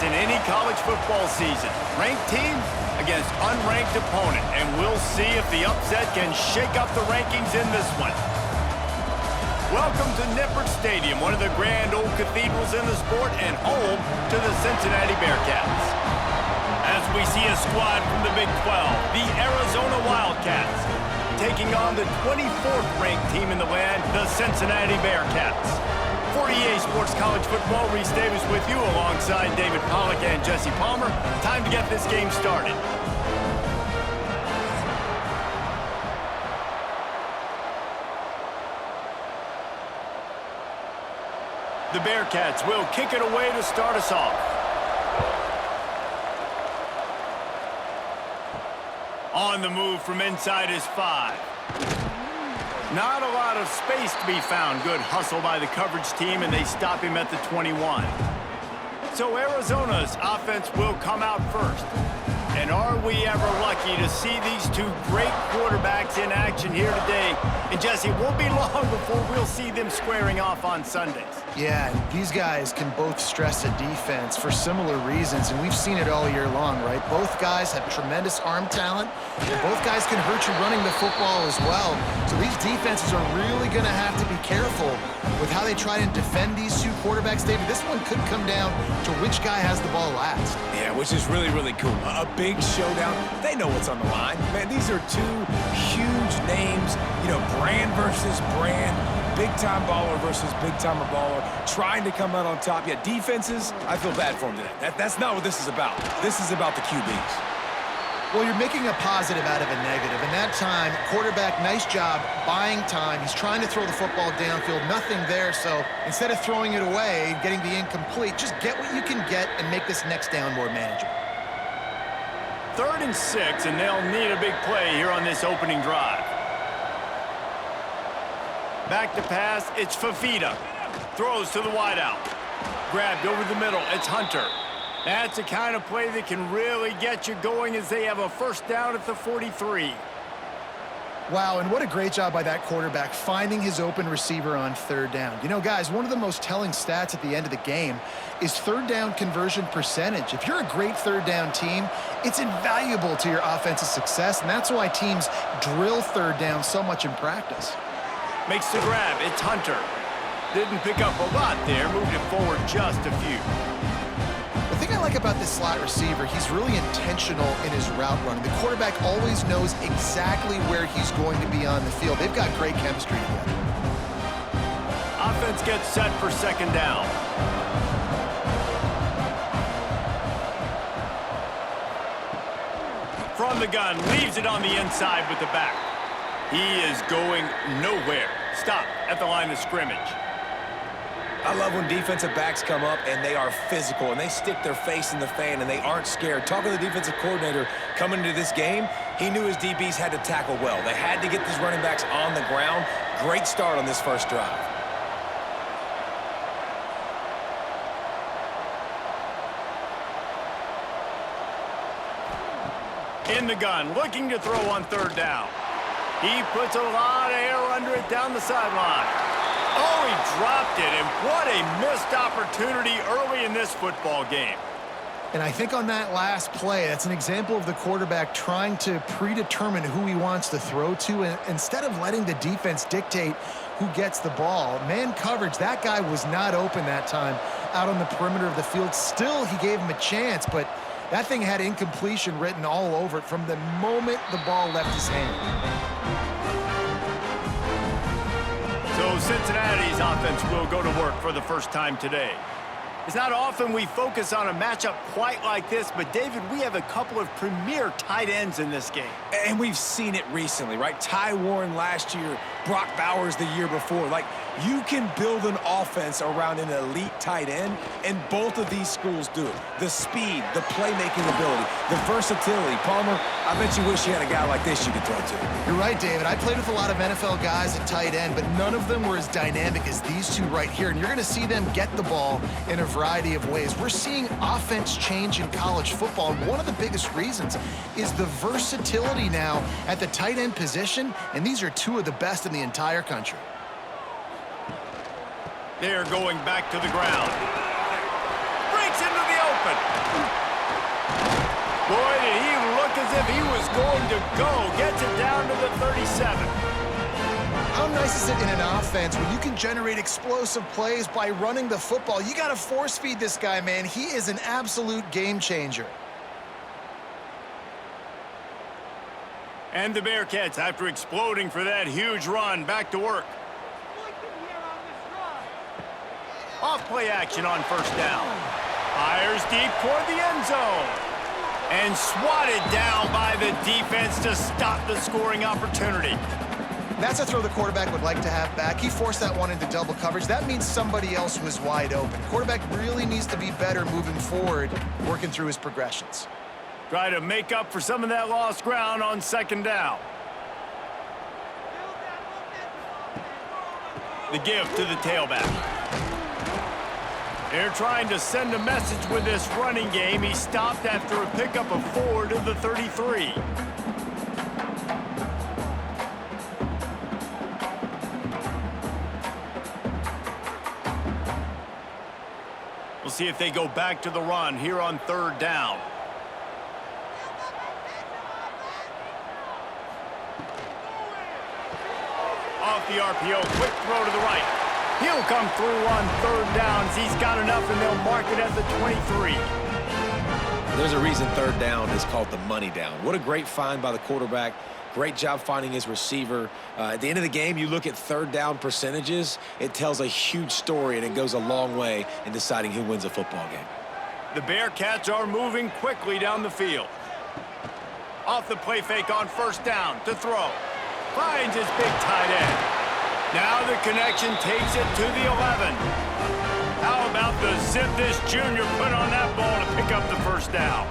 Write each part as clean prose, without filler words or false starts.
in any college football season. Ranked team against unranked opponent, and we'll see if the upset can shake up the rankings in this one. Welcome to Nippert Stadium, one of the grand old cathedrals in the sport and home to the Cincinnati Bearcats. As we see a squad from the Big 12, the Arizona Wildcats, taking on the 24th ranked team in the land, the Cincinnati Bearcats. For EA Sports College Football, Reese Davis with you alongside David Pollack and Jesse Palmer. Time to get this game started. The Bearcats will kick it away to start us off. On the move from inside his 5. Not a lot of space to be found. Good hustle by the coverage team, and they stop him at the 21. So Arizona's offense will come out first. And are we ever lucky to see these two great quarterbacks in action here today? And Jesse, it won't be long before we'll see them squaring off on Sundays. Yeah, these guys can both stress a defense for similar reasons, and we've seen it all year long, right? Both guys have tremendous arm talent, and both guys can hurt you running the football as well. So these defenses are really going to have to be careful with how they try and defend these two quarterbacks. David, this one could come down to which guy has the ball last. Yeah, which is really, really cool. A big showdown. They know what's on the line. Man, these are two huge names, you know, brand versus brand. Big-time baller versus big-timer baller, trying to come out on top. Yeah, defenses, I feel bad for them today. That's not what this is about. This is about the QBs. Well, you're making a positive out of a negative. And that time, quarterback, nice job buying time. He's trying to throw the football downfield. Nothing there, so instead of throwing it away, getting the incomplete, just get what you can get and make this next down more manageable. 3rd and 6, and they'll need a big play here on this opening drive. Back to pass, it's Fafita. Throws to the wideout. Grabbed over the middle, it's Hunter. That's the kind of play that can really get you going as they have a first down at the 43. Wow, and what a great job by that quarterback finding his open receiver on 3rd down. You know, guys, one of the most telling stats at the end of the game is 3rd down conversion percentage. If you're a great 3rd down team, it's invaluable to your offensive success, and that's why teams drill 3rd down so much in practice. Makes the grab, it's Hunter. Didn't pick up a lot there, moved it forward just a few. The thing I like about this slot receiver, he's really intentional in his route running. The quarterback always knows exactly where he's going to be on the field. They've got great chemistry together. Offense gets set for 2nd down. From the gun, leaves it on the inside with the back. He is going nowhere. Stop at the line of scrimmage. I love when defensive backs come up and they are physical and they stick their face in the fan and they aren't scared. Talking to the defensive coordinator coming into this game, he knew his DBs had to tackle well. They had to get these running backs on the ground. Great start on this first drive. In the gun, looking to throw on 3rd down. He puts a lot of air under it down the sideline. Oh, he dropped it, and what a missed opportunity early in this football game. And I think on that last play, that's an example of the quarterback trying to predetermine who he wants to throw to, and instead of letting the defense dictate who gets the ball. Man coverage, that guy was not open that time out on the perimeter of the field. Still, he gave him a chance, but that thing had incompletion written all over it from the moment the ball left his hand. So Cincinnati's offense will go to work for the first time today. It's not often we focus on a matchup quite like this, but David, we have a couple of premier tight ends in this game. And we've seen it recently, right? Ty Warren last year, Brock Bowers the year before. Like, you can build an offense around an elite tight end, and both of these schools do it. The speed, the playmaking ability, the versatility. Palmer, I bet you wish you had a guy like this you could throw to. You're right, David. I played with a lot of NFL guys at tight end, but none of them were as dynamic as these two right here. And you're going to see them get the ball in a variety of ways. We're seeing offense change in college football, and one of the biggest reasons is the versatility now at the tight end position, and these are two of the best in the entire country. They're going back to the ground. Breaks into the open. Boy, did he look as if he was going to go. Gets it down to the 37. How nice is it in an offense when you can generate explosive plays by running the football? You got to force feed this guy, man. He is an absolute game changer. And the Bearcats, after exploding for that huge run, back to work. Off play action on first down. Fires deep toward the end zone. And swatted down by the defense to stop the scoring opportunity. That's a throw the quarterback would like to have back. He forced that one into double coverage. That means somebody else was wide open. Quarterback really needs to be better moving forward, working through his progressions. Try to make up for some of that lost ground on second down. The give to the tailback. They're trying to send a message with this running game. He stopped after a pickup of 4 to the 33. We'll see if they go back to the run here on third down. Off the RPO, quick throw to the right. He'll come through on third downs. He's got enough, and they'll mark it at the 23. There's a reason third down is called the money down. What a great find by the quarterback. Great job finding his receiver. At the end of the game, you look at third down percentages. It tells a huge story, and it goes a long way in deciding who wins a football game. The Bearcats are moving quickly down the field. Off the play fake on first down to throw. Finds his big tight end. Now the connection takes it to the 11. How about the zip this junior put on that ball to pick up the first down?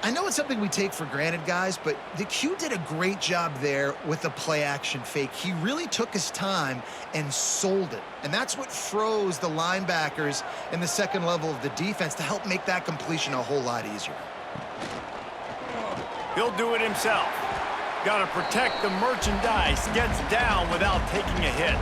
I know it's something we take for granted, guys, but the Q did a great job there with the play-action fake. He really took his time and sold it, and that's what froze the linebackers in the second level of the defense to help make that completion a whole lot easier. He'll do it himself. Got to protect the merchandise. Gets down without taking a hit.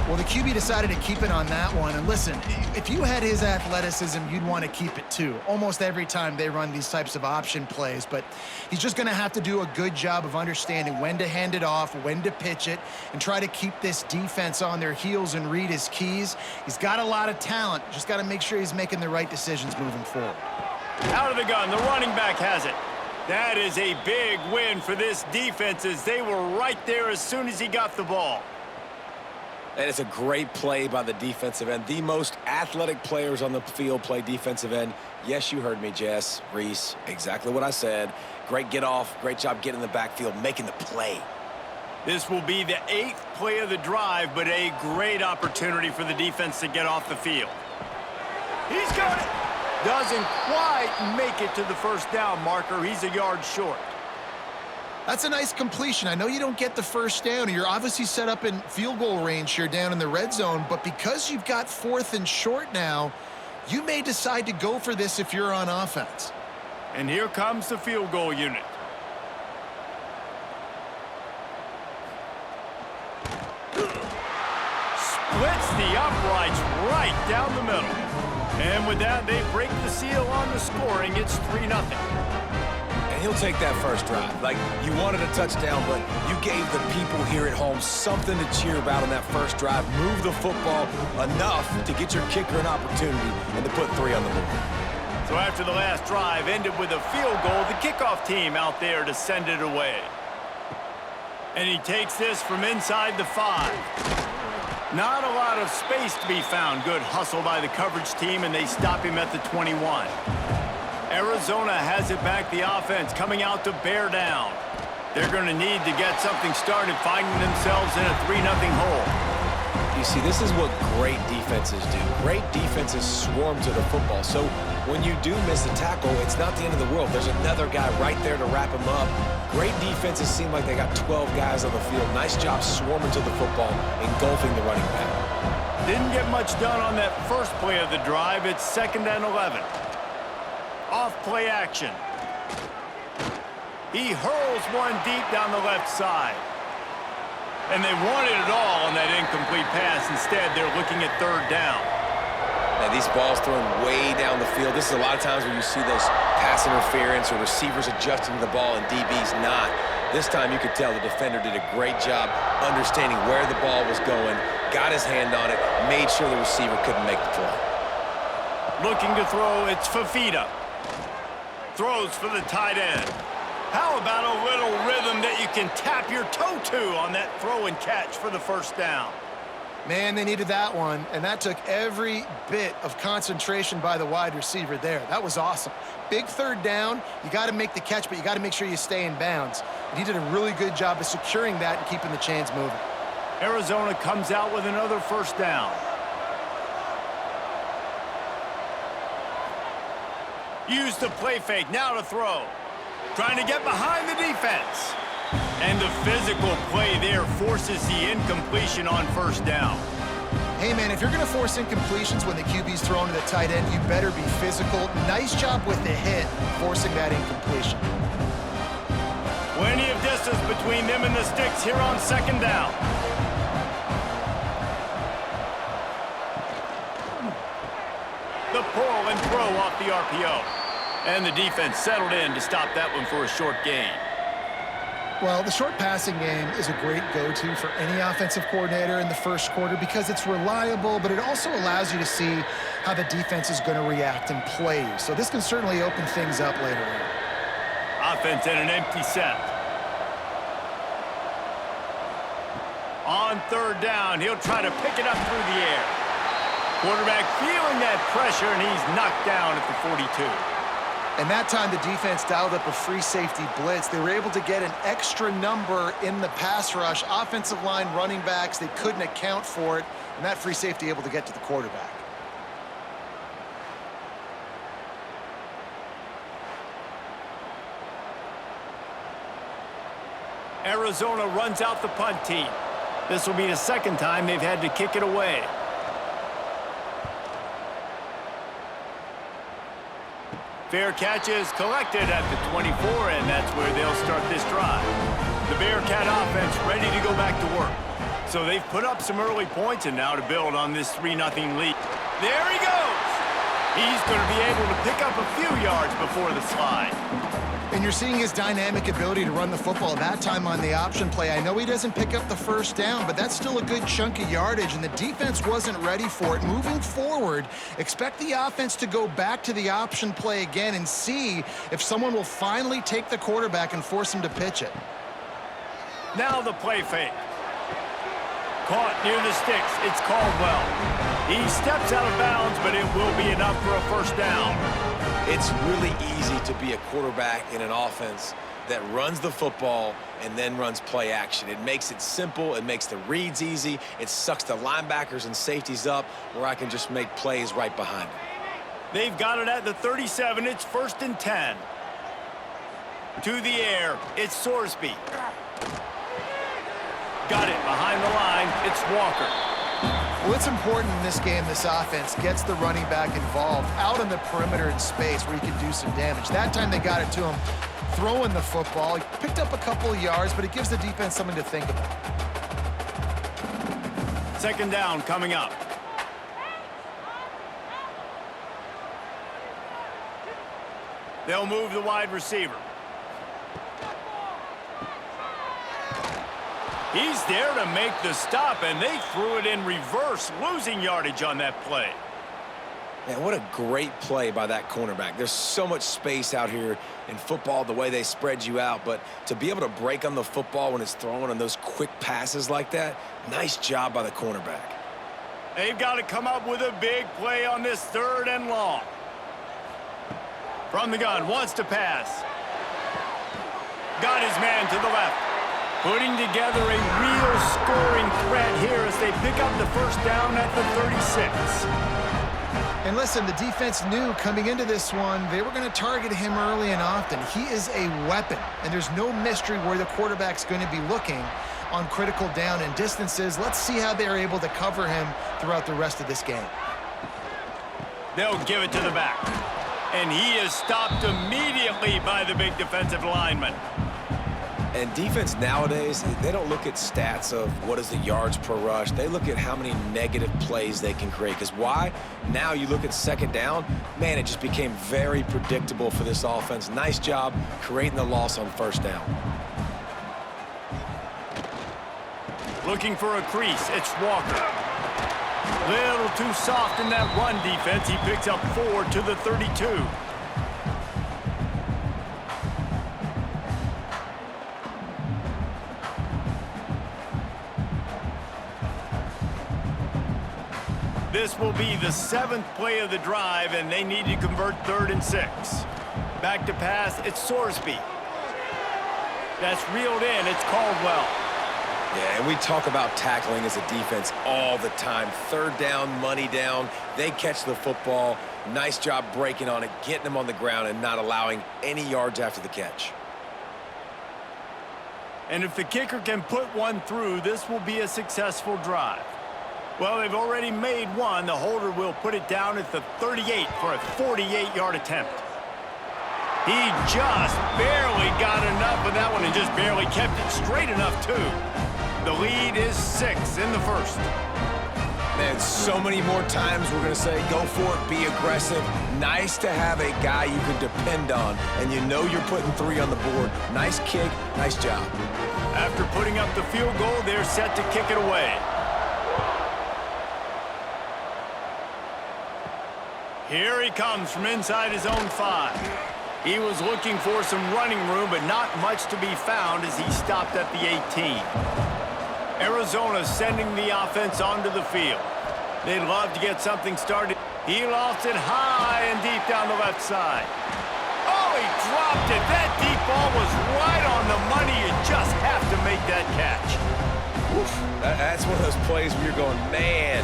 Well, the QB decided to keep it on that one. And listen, if you had his athleticism, you'd want to keep it too. Almost every time they run these types of option plays. But he's just going to have to do a good job of understanding when to hand it off, when to pitch it, and try to keep this defense on their heels and read his keys. He's got a lot of talent. Just got to make sure he's making the right decisions moving forward. Out of the gun, the running back has it. That is a big win for this defense as they were right there as soon as he got the ball. And it's a great play by the defensive end. The most athletic players on the field play defensive end. Yes, you heard me, Jess, Reese, exactly what I said. Great get off, great job getting in the backfield, making the play. This will be the 8th play of the drive, but a great opportunity for the defense to get off the field. He's got it. Doesn't quite make it to the first down marker. He's a yard short. That's a nice completion. I know you don't get the first down. You're obviously set up in field goal range here down in the red zone, but because you've got 4th and short now, you may decide to go for this if you're on offense. And here comes the field goal unit. Splits the uprights right down the middle. And with that, they break the seal on the scoring. It's 3-0. And he'll take that first drive. Like, you wanted a touchdown, but you gave the people here at home something to cheer about on that first drive. Move the football enough to get your kicker an opportunity and to put 3 on the board. So after the last drive ended with a field goal, the kickoff team out there to send it away. And he takes this from inside the 5. Not a lot of space to be found. Good hustle by the coverage team, and they stop him at the 21. Arizona has it back, the offense coming out to bear down. They're going to need to get something started, finding themselves in a 3-0 hole. You see, this is what great defenses do. Great defenses swarm to the football. So when you do miss a tackle, it's not the end of the world. There's another guy right there to wrap him up. Great defenses seem like they got 12 guys on the field. Nice job swarming to the football, engulfing the running back. Didn't get much done on that first play of the drive. It's 2nd and 11. Off play action. He hurls one deep down the left side. And they wanted it all on that incomplete pass. Instead, they're looking at third down. Now, these balls thrown way down the field. This is a lot of times where you see those pass interference or receivers adjusting to the ball and DBs not. This time you could tell the defender did a great job understanding where the ball was going, got his hand on it, made sure the receiver couldn't make the play. Looking to throw, it's Fafita. Throws for the tight end. How about a little rhythm that you can tap your toe to on that throw and catch for the first down? Man, they needed that one, and that took every bit of concentration by the wide receiver there. That was awesome. Big third down. You got to make the catch, but you got to make sure you stay in bounds. And he did a really good job of securing that and keeping the chains moving. Arizona comes out with another first down. Use the play fake, now to throw. Trying to get behind the defense. And the physical play there forces the incompletion on first down. Hey, man, if you're going to force incompletions when the QB's thrown to the tight end, you better be physical. Nice job with the hit, forcing that incompletion. Plenty of distance between them and the sticks here on second down. The pull and throw off the RPO. And the defense settled in to stop that one for a short gain. Well, the short passing game is a great go-to for any offensive coordinator in the first quarter because it's reliable, but it also allows you to see how the defense is going to react and play you. So this can certainly open things up later on. Offense in an empty set. On third down, he'll try to pick it up through the air. Quarterback feeling that pressure, and he's knocked down at the 42. And that time, the defense dialed up a free safety blitz. They were able to get an extra number in the pass rush. Offensive line running backs, they couldn't account for it. And that free safety able to get to the quarterback. Arizona runs out the punt team. This will be the second time they've had to kick it away. Fair catch is collected at the 24, and that's where they'll start this drive. The Bearcat offense ready to go back to work. So they've put up some early points, and now to build on this 3-0 lead. There he goes! He's going to be able to pick up a few yards before the slide. And you're seeing his dynamic ability to run the football that time on the option play. I know he doesn't pick up the first down, but that's still a good chunk of yardage, and the defense wasn't ready for it. Moving forward, expect the offense to go back to the option play again and see if someone will finally take the quarterback and force him to pitch it. Now the play fake. Caught near the sticks. It's Caldwell. He steps out of bounds, but it will be enough for a first down. It's really easy to be a quarterback in an offense that runs the football and then runs play action. It makes it simple. It makes the reads easy. It sucks the linebackers and safeties up where I can just make plays right behind them. They've got it at the 37. It's 1st and 10. To the air. It's Sorsby. Got it behind the line. It's Walker. Well, it's important in this game this offense gets the running back involved out on the perimeter in space where he can do some damage. That time they got it to him throwing the football. He picked up a couple of yards, but it gives the defense something to think about. Second down coming up. They'll move the wide receiver. He's there to make the stop, and they threw it in reverse, losing yardage on that play. Man, what a great play by that cornerback. There's so much space out here in football, the way they spread you out, but to be able to break on the football when it's thrown on those quick passes like that, nice job by the cornerback. They've got to come up with a big play on this 3rd and long. From the gun, wants to pass. Got his man to the left. Putting together a real scoring threat here as they pick up the first down at the 36. And listen, the defense knew coming into this one, they were going to target him early and often. He is a weapon, and there's no mystery where the quarterback's going to be looking on critical down and distances. Let's see how they're able to cover him throughout the rest of this game. They'll give it to the back. And he is stopped immediately by the big defensive lineman. And defense nowadays, they don't look at stats of what is the yards per rush. They look at how many negative plays they can create. Because why? Now you look at second down, man, it just became very predictable for this offense. Nice job creating the loss on first down. Looking for a crease, it's Walker. Little too soft in that run defense. He picks up 4 to the 32. This will be the 7th play of the drive, and they need to convert 3rd and 6. Back to pass, it's Sorsby. That's reeled in, it's Caldwell. Yeah, and we talk about tackling as a defense all the time. 3rd down, money down. They catch the football. Nice job breaking on it, getting them on the ground, and not allowing any yards after the catch. And if the kicker can put one through, this will be a successful drive. Well, they've already made one. The holder will put it down at the 38 for a 48-yard attempt. He just barely got enough of that one and just barely kept it straight enough, too. The lead is 6 in the first. Man, so many more times we're going to say, go for it, be aggressive. Nice to have a guy you can depend on, and you know you're putting 3 on the board. Nice kick, nice job. After putting up the field goal, they're set to kick it away. Here he comes from inside his own 5. He was looking for some running room, but not much to be found as he stopped at the 18. Arizona sending the offense onto the field. They'd love to get something started. He lost it high and deep down the left side. Oh, he dropped it. That deep ball was right on the money. You just have to make that catch. Oof. That's one of those plays where you're going, man,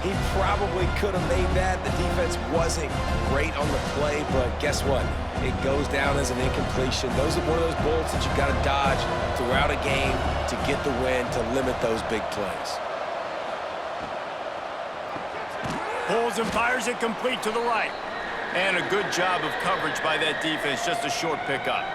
he probably could have made that. The defense wasn't great on the play, but guess what? It goes down as an incompletion. Those are one of those bullets that you got to dodge throughout a game to get the win, to limit those big plays. Pulls and fires it complete to the right. And a good job of coverage by that defense, just a short pickup.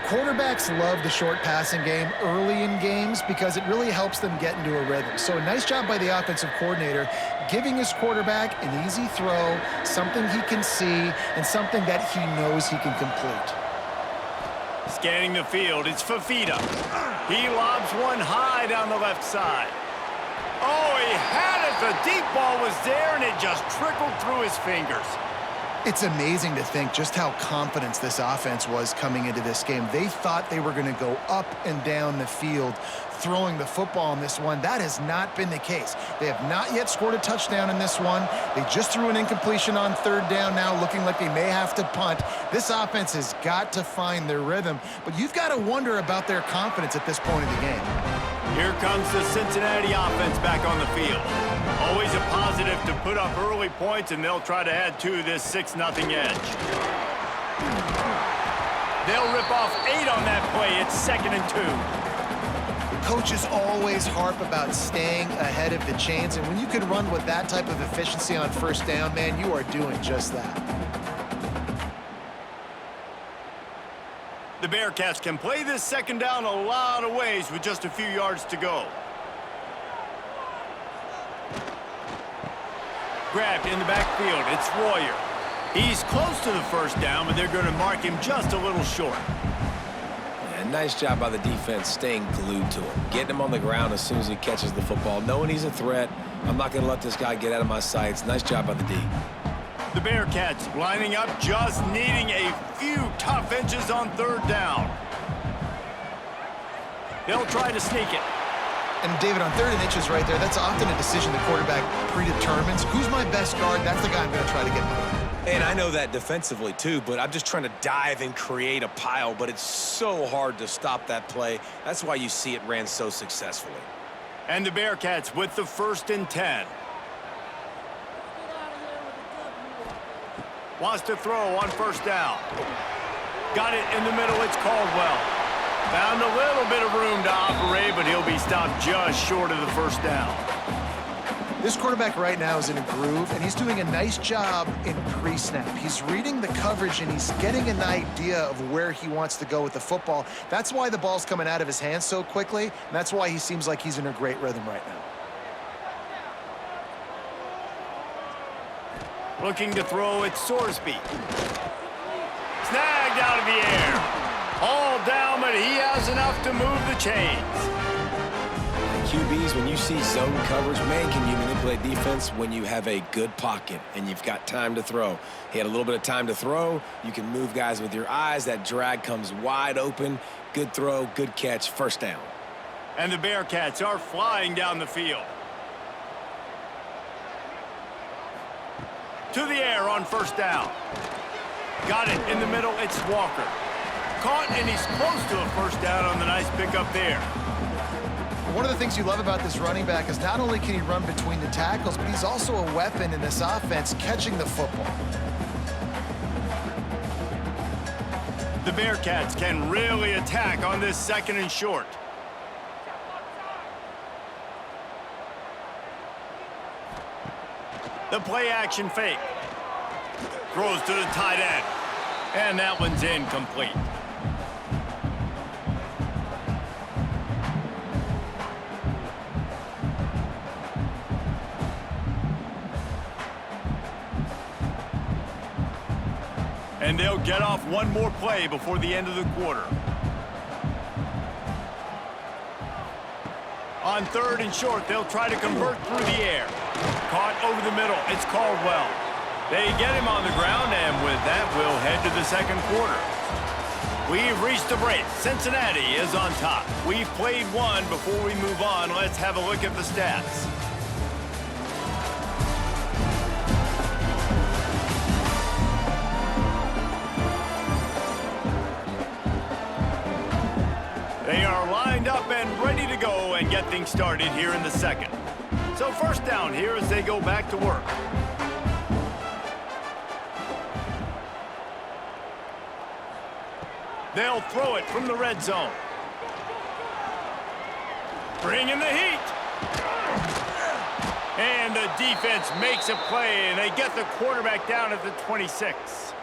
Quarterbacks love the short passing game early in games because it really helps them get into a rhythm. So a nice job by the offensive coordinator giving his quarterback an easy throw, something he can see, and something that he knows he can complete. Scanning the field, it's Fafita. He lobs one high down the left side. Oh, he had it. The deep ball was there, and it just trickled through his fingers. It's amazing to think just how confident this offense was coming into this game. They thought they were going to go up and down the field throwing the football in this one. That has not been the case. They have not yet scored a touchdown in this one. They just threw an incompletion on 3rd down now, looking like they may have to punt. This offense has got to find their rhythm, but you've got to wonder about their confidence at this point in the game. Here comes the Cincinnati offense back on the field. Always a positive to put up early points, and they'll try to add to this 6-0 edge. They'll rip off 8 on that play. It's 2nd and 2. Coaches always harp about staying ahead of the chains, and when you can run with that type of efficiency on 1st down, man, you are doing just that. The Bearcats can play this 2nd down a lot of ways with just a few yards to go. Grabbed in the backfield, it's Royer. He's close to the 1st down, but they're going to mark him just a little short. Yeah, nice job by the defense staying glued to him, getting him on the ground as soon as he catches the football, knowing he's a threat. I'm not going to let this guy get out of my sights. Nice job by the D. The Bearcats lining up, just needing a few tough inches on 3rd down. They'll try to sneak it. And David, on 3rd and inches right there, that's often a decision the quarterback predetermines. Who's my best guard? That's the guy I'm going to try to get behind. And I know that defensively too, but I'm just trying to dive and create a pile, but it's so hard to stop that play. That's why you see it ran so successfully. And the Bearcats with the 1st and 10. Wants to throw on 1st down. Got it in the middle, it's Caldwell. Found a little bit of room to operate, but he'll be stopped just short of the 1st down. This quarterback right now is in a groove, and he's doing a nice job in pre-snap. He's reading the coverage, and he's getting an idea of where he wants to go with the football. That's why the ball's coming out of his hands so quickly, and that's why he seems like he's in a great rhythm right now. Looking to throw at Sorsby. Snagged out of the air. All down, but he has enough to move the chains. QBs, when you see zone coverage, man, can you manipulate defense when you have a good pocket and you've got time to throw. He had a little bit of time to throw. You can move guys with your eyes. That drag comes wide open. Good throw, good catch, first down. And the Bearcats are flying down the field. To the air on first down. Got it in the middle. It's Walker. Caught, and he's close to a first down on the nice pickup there. One of the things you love about this running back is not only can he run between the tackles, but he's also a weapon in this offense catching the football. The Bearcats can really attack on this 2nd and short. The play action fake. Throws to the tight end. And that one's incomplete. And they'll get off one more play before the end of the quarter. On 3rd and short, they'll try to convert through the air. Caught over the middle. It's Caldwell. They get him on the ground, and with that, we'll head to the 2nd quarter. We've reached the break. Cincinnati is on top. We've played one. Before we move on, let's have a look at the stats. They are lined up and ready to go and get things started here in the 2nd. So first down here as they go back to work. They'll throw it from the red zone. Bring in the heat. And the defense makes a play, and they get the quarterback down at the 26.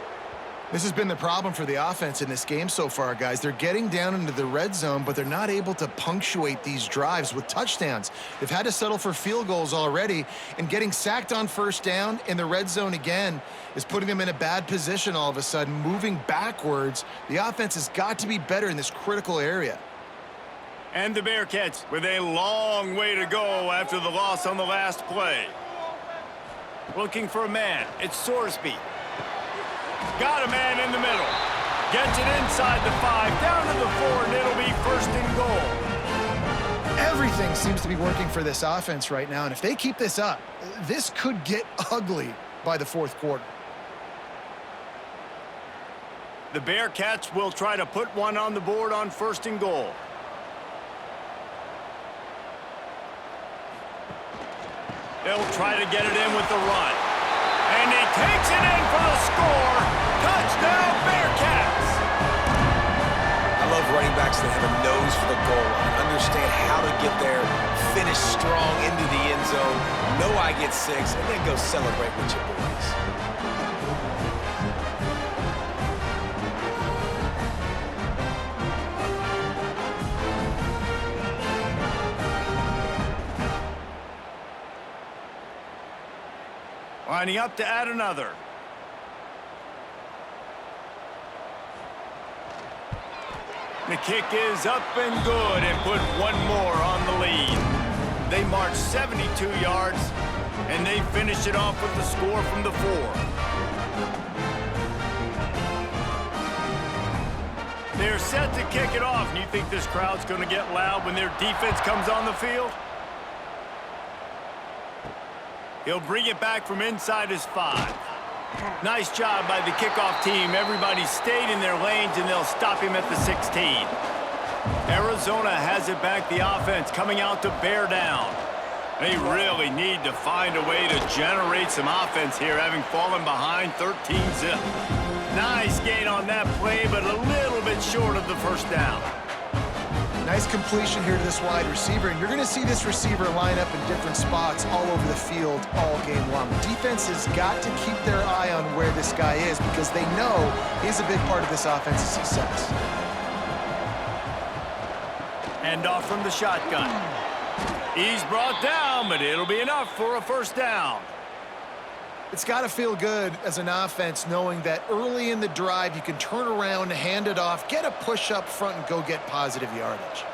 This has been the problem for the offense in this game so far, guys. They're getting down into the red zone, but they're not able to punctuate these drives with touchdowns. They've had to settle for field goals already, and getting sacked on first down in the red zone again is putting them in a bad position all of a sudden, moving backwards. The offense has got to be better in this critical area. And the Bearcats with a long way to go after the loss on the last play. Looking for a man. It's Sorsby. Got a man in the middle. Gets it inside the 5, down to the 4, and it'll be 1st and goal. Everything seems to be working for this offense right now, and if they keep this up, this could get ugly by the 4th quarter. The Bearcats will try to put one on the board on 1st and goal. They'll try to get it in with the run. And he takes it in for the score. Touchdown, Bearcats! I love running backs that have a nose for the goal line, understand how to get there, finish strong into the end zone, know I get 6, and then go celebrate with your boys. Lining up to add another. The kick is up and good and put one more on the lead. They march 72 yards, and they finish it off with the score from the 4. They're set to kick it off, and you think this crowd's going to get loud when their defense comes on the field? He'll bring it back from inside his 5. Nice job by the kickoff team. Everybody stayed in their lanes, and they'll stop him at the 16. Arizona has it back, the offense coming out to bear down. They really need to find a way to generate some offense here, having fallen behind 13-zip. Nice gain on that play, but a little bit short of the first down. Nice completion here to this wide receiver, and you're going to see this receiver line up in different spots all over the field all game long. Defense has got to keep their eye on where this guy is because they know he's a big part of this offense's success. Hand off from the shotgun. He's brought down, but it'll be enough for a first down. It's got to feel good as an offense knowing that early in the drive you can turn around, hand it off, get a push up front, and go get positive yardage.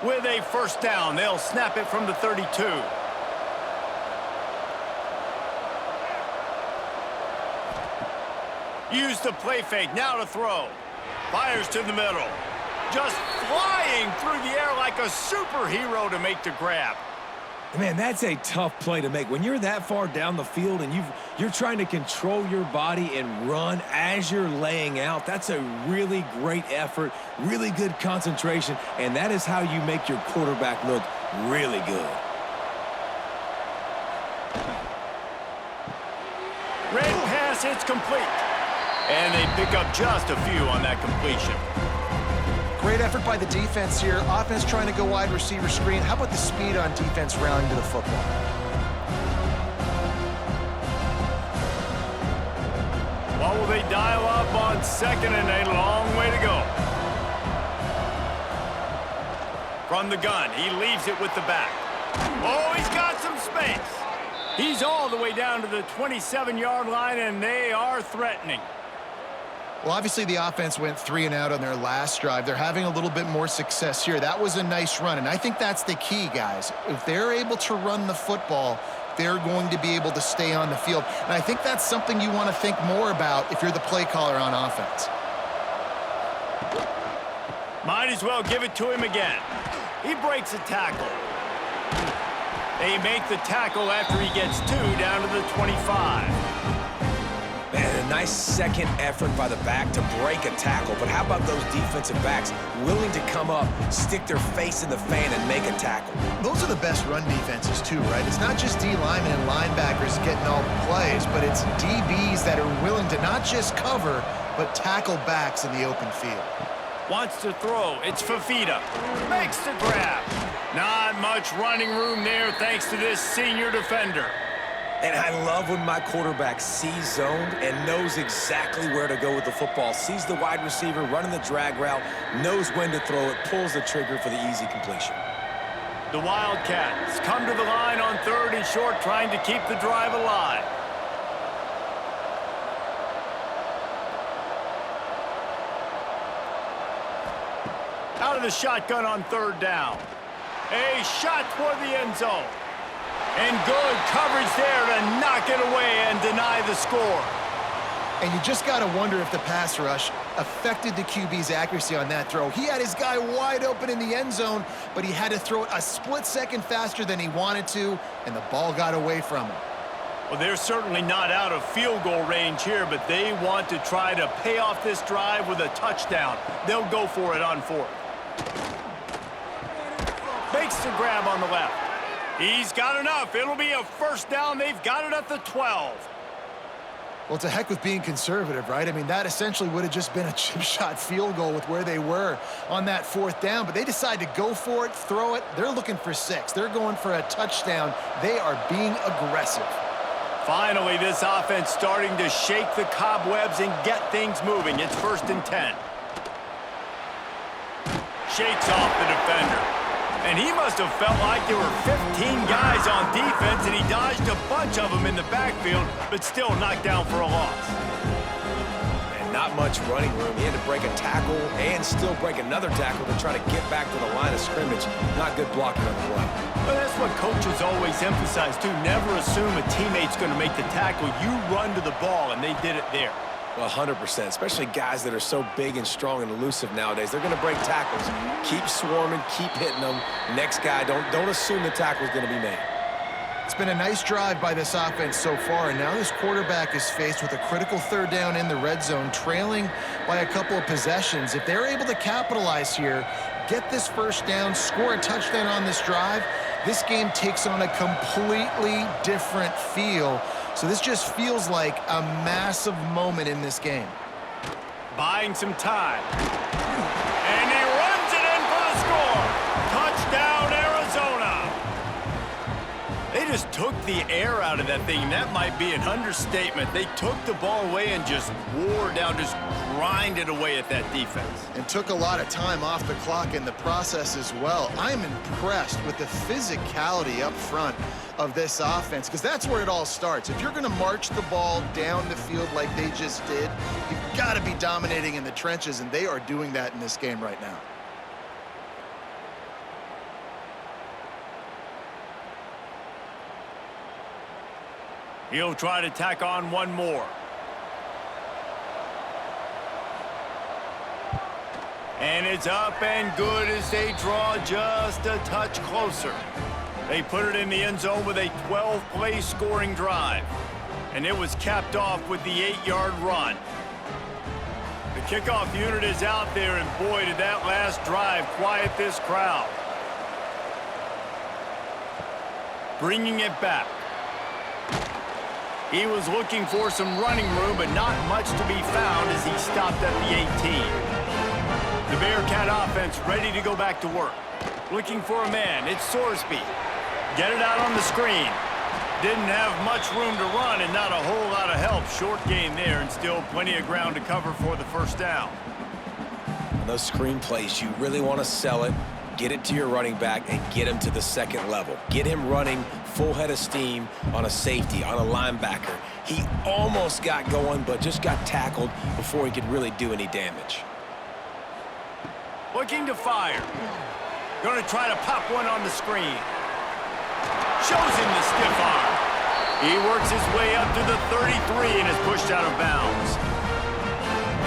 With a first down, they'll snap it from the 32. Use the play fake, now to throw. Fires to the middle. Just flying through the air like a superhero to make the grab. Man, that's a tough play to make. When you're that far down the field and you're trying to control your body and run as you're laying out, that's a really great effort, really good concentration, and that is how you make your quarterback look really good. Red pass, it's complete. And they pick up just a few on that completion. Great effort by the defense here. Offense trying to go wide receiver screen. How about the speed on defense rallying to the football? What will they dial up on second and a long way to go? From the gun, he leaves it with the back. Oh, he's got some space. He's all the way down to the 27-yard line, and they are threatening. Well, obviously the offense went 3 and out on their last drive. They're having a little bit more success here. That was a nice run, and I think that's the key, guys. If they're able to run the football, they're going to be able to stay on the field. And I think that's something you want to think more about if you're the play caller on offense. Might as well give it to him again. He breaks a tackle. They make the tackle after he gets 2 down to the 25. Man, a nice second effort by the back to break a tackle. But how about those defensive backs willing to come up, stick their face in the fan, and make a tackle? Those are the best run defenses, too, right? It's not just D linemen and linebackers getting all the plays, but it's DBs that are willing to not just cover, but tackle backs in the open field. Wants to throw. It's Fafita. Makes the grab. Not much running room there thanks to this senior defender. And I love when my quarterback sees zoned and knows exactly where to go with the football. Sees the wide receiver running the drag route, knows when to throw it, pulls the trigger for the easy completion. The Wildcats come to the line on 3rd and short, trying to keep the drive alive. Out of the shotgun on 3rd down. A shot toward the end zone. And good coverage there to knock it away and deny the score. And you just got to wonder if the pass rush affected the QB's accuracy on that throw. He had his guy wide open in the end zone, but he had to throw it a split second faster than he wanted to, and the ball got away from him. Well, they're certainly not out of field goal range here, but they want to try to pay off this drive with a touchdown. They'll go for it on 4th. Makes the grab on the left. He's got enough. It'll be a first down. They've got it at the 12. Well, to heck with being conservative, right? I mean, that essentially would have just been a chip shot field goal with where they were on that 4th down, but they decide to go for it, throw it. They're looking for 6. They're going for a touchdown. They are being aggressive. Finally, this offense starting to shake the cobwebs and get things moving. It's 1st and 10. Shakes off the defender. And he must have felt like there were 15 guys on defense, and he dodged a bunch of them in the backfield, but still knocked down for a loss. And not much running room. He had to break a tackle and still break another tackle to try to get back to the line of scrimmage. Not good blocking on the play. But that's what coaches always emphasize, too. Never assume a teammate's going to make the tackle. You run to the ball, and they did it there. Well, 100%, especially guys that are so big and strong and elusive nowadays. They're going to break tackles. Keep swarming, keep hitting them. Next guy, don't assume the tackle's going to be made. It's been a nice drive by this offense so far, and now this quarterback is faced with a critical 3rd down in the red zone, trailing by a couple of possessions. If they're able to capitalize here, get this first down, score a touchdown on this drive, this game takes on a completely different feel. So this just feels like a massive moment in this game. buying some time. And he runs it in for the score. Touchdown, Arizona. They just took the air out of that thing. That might be an understatement. They took the ball away and just wore down, just grinded away at that defense. And took a lot of time off the clock in the process as well. I'm impressed with the physicality up front of this offense, because that's where it all starts. If you're going to march the ball down the field like they just did, you've got to be dominating in the trenches, and they are doing that in this game right now. He'll try to tack on one more. And it's up and good as they draw just a touch closer. They put it in the end zone with a 12-play scoring drive. And it was capped off with the 8-yard run. The kickoff unit is out there, and boy, did that last drive quiet this crowd. Bringing it back. He was looking for some running room, but not much to be found as he stopped at the 18. The Bearcat offense ready to go back to work. Looking for a man. It's Sorsby. Get it out on the screen. Didn't have much room to run and not a whole lot of help. Short gain there and still plenty of ground to cover for the first down. On those screen plays, you really want to sell it, get it to your running back, and get him to the second level. Get him running full head of steam on a safety, on a linebacker. He almost got going, but just got tackled before he could really do any damage. Looking to fire. Going to try to pop one on the screen. Shows him the stiff arm. He works his way up to the 33 and is pushed out of bounds.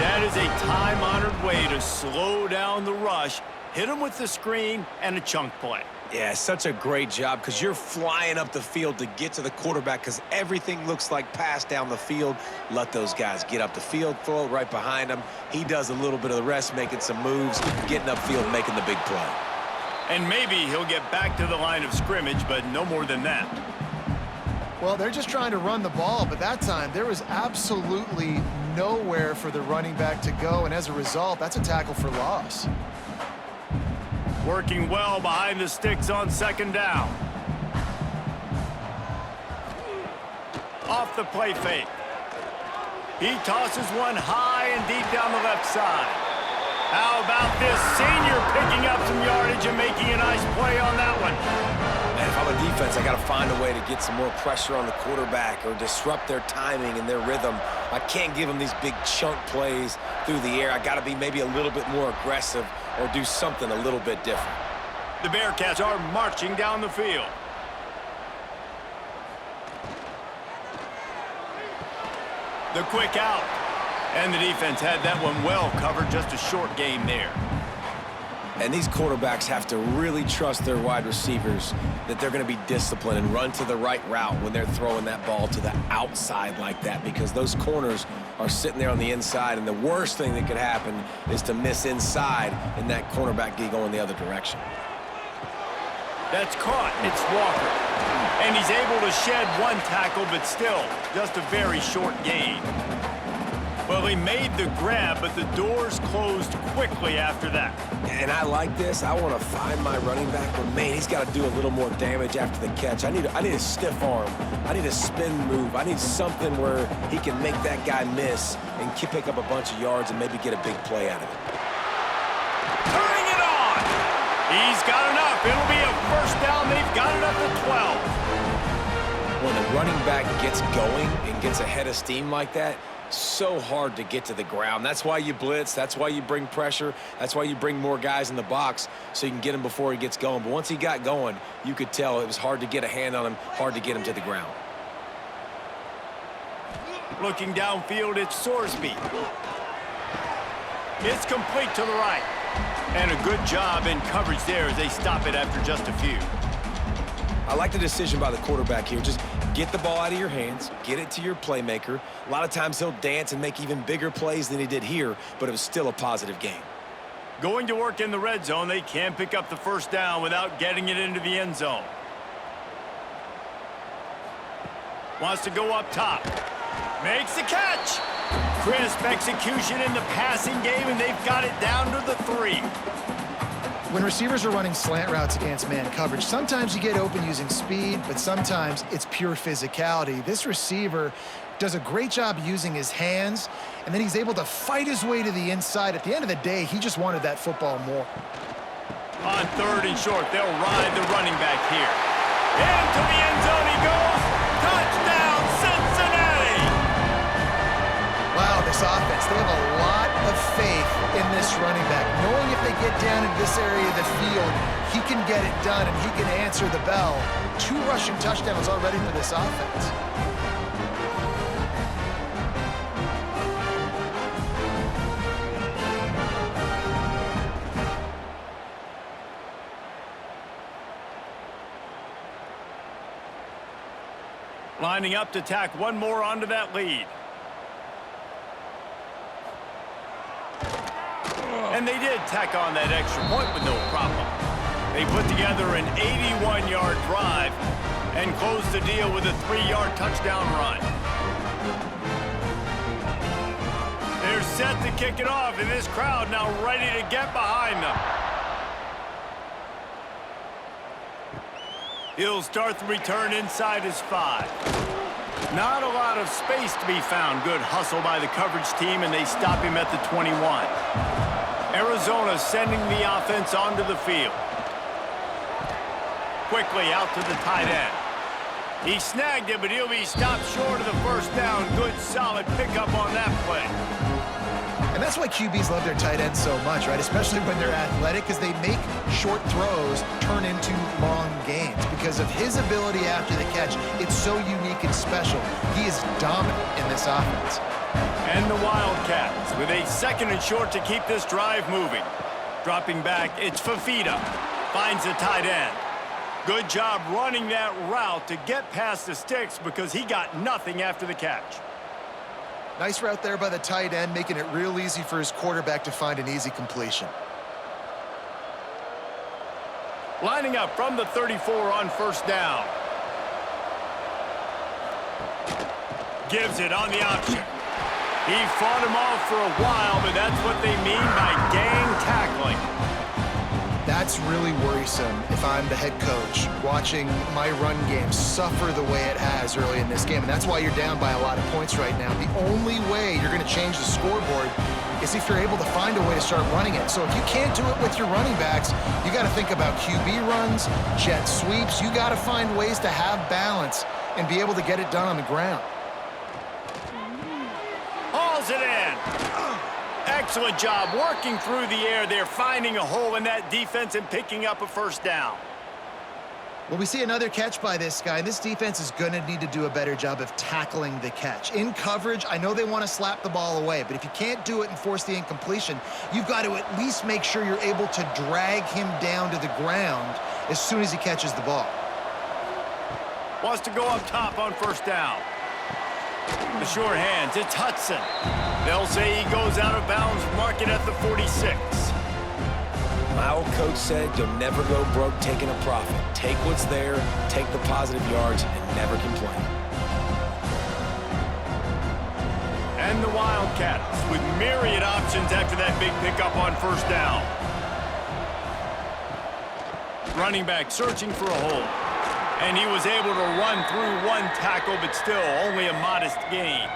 That is a time-honored way to slow down the rush, hit him with the screen, and a chunk play. Yeah, such a great job, because you're flying up the field to get to the quarterback, because everything looks like pass down the field. Let those guys get up the field, throw it right behind him. He does a little bit of the rest, making some moves, getting upfield, making the big play. And maybe he'll get back to the line of scrimmage, but no more than that. Well, they're just trying to run the ball, but that time there was absolutely nowhere for the running back to go, and as a result, that's a tackle for loss. Working well behind the sticks on second down. Off the play fake. He tosses one high and deep down the left side. How about this senior picking up some yardage and making a nice play on that one? Man, if I'm a defense, I got to find a way to get some more pressure on the quarterback or disrupt their timing and their rhythm. I can't give them these big chunk plays through the air. I got to be maybe a little bit more aggressive or do something a little bit different. The Bearcats are marching down the field. The quick out. And the defense had that one well covered, just a short game there. And these quarterbacks have to really trust their wide receivers that they're going to be disciplined and run to the right route when they're throwing that ball to the outside like that, because those corners are sitting there on the inside, and the worst thing that could happen is to miss inside and that cornerback be going the other direction. That's caught. It's Walker. And he's able to shed one tackle, but still just a very short gain. Well, he made the grab, but the doors closed quickly after that. And I like this. I want to find my running back, but man, he's got to do a little more damage after the catch. I need a stiff arm. I need a spin move. I need something where he can make that guy miss and pick up a bunch of yards and maybe get a big play out of it. Turning it on. He's got enough. It'll be a first down. They've got it up to 12. When the running back gets going and gets ahead of steam like that, so hard to get to the ground. That's why you blitz. That's why you bring pressure. That's why you bring more guys in the box so you can get him before he gets going. But once he got going, you could tell it was hard to get a hand on him, hard to get him to the ground. Looking downfield, it's Sorsby. It's complete to the right. And a good job in coverage there as they stop it after just a few. I like the decision by the quarterback here. Just get the ball out of your hands, get it to your playmaker. A lot of times he'll dance and make even bigger plays than he did here, but it was still a positive game. Going to work in the red zone, they can pick up the first down without getting it into the end zone. Wants to go up top. Makes the catch. Crisp execution in the passing game, and they've got it down to the 3. When receivers are running slant routes against man coverage, sometimes you get open using speed, but sometimes it's pure physicality. This receiver does a great job using his hands, and then he's able to fight his way to the inside. At the end of the day, he just wanted that football more. On 3rd and short, they'll ride the running back here. Into the end zone he goes. Touchdown, Cincinnati! Wow, this offense, they have a lot of faith in this running back. Knowing if they get down in this area of the field, he can get it done and he can answer the bell. 2 rushing touchdowns already for this offense. Lining up to tack one more onto that lead. And they did tack on that extra point with no problem. They put together an 81-yard drive and closed the deal with a 3-yard touchdown run. They're set to kick it off, and this crowd now ready to get behind them. He'll start the return inside his 5. Not a lot of space to be found. Good hustle by the coverage team, and they stop him at the 21. Arizona sending the offense onto the field. Quickly out to the tight end. He snagged it, but he'll be stopped short of the first down. Good, solid pickup on that play. And that's why QBs love their tight ends so much, right? Especially when they're athletic, because they make short throws turn into long gains. Because of his ability after the catch, it's so unique and special. He is dominant in this offense. And the Wildcats with a 2nd and short to keep this drive moving. Dropping back, it's Fafita. Finds the tight end. Good job running that route to get past the sticks because he got nothing after the catch. Nice route there by the tight end, making it real easy for his quarterback to find an easy completion. Lining up from the 34 on 1st down. Gives it on the option. He fought him off for a while, but that's what they mean by gang tackling. That's really worrisome if I'm the head coach watching my run game suffer the way it has early in this game. And that's why you're down by a lot of points right now. The only way you're going to change the scoreboard is if you're able to find a way to start running it. So if you can't do it with your running backs, you got to think about QB runs, jet sweeps. You got to find ways to have balance and be able to get it done on the ground. Hauls it in. Excellent job working through the air there, finding a hole in that defense and picking up a 1st down. Well, we see another catch by this guy. This defense is going to need to do a better job of tackling the catch. In coverage, I know they want to slap the ball away, but if you can't do it and force the incompletion, you've got to at least make sure you're able to drag him down to the ground as soon as he catches the ball. Wants to go up top on 1st down. The short hands, it's Hudson. They'll say he goes out of bounds, mark it at the 46. My old coach said you'll never go broke taking a profit. Take what's there, take the positive yards, and never complain. And the Wildcats with myriad options after that big pickup on 1st down. Running back searching for a hole. And he was able to run through one tackle, but still only a modest gain.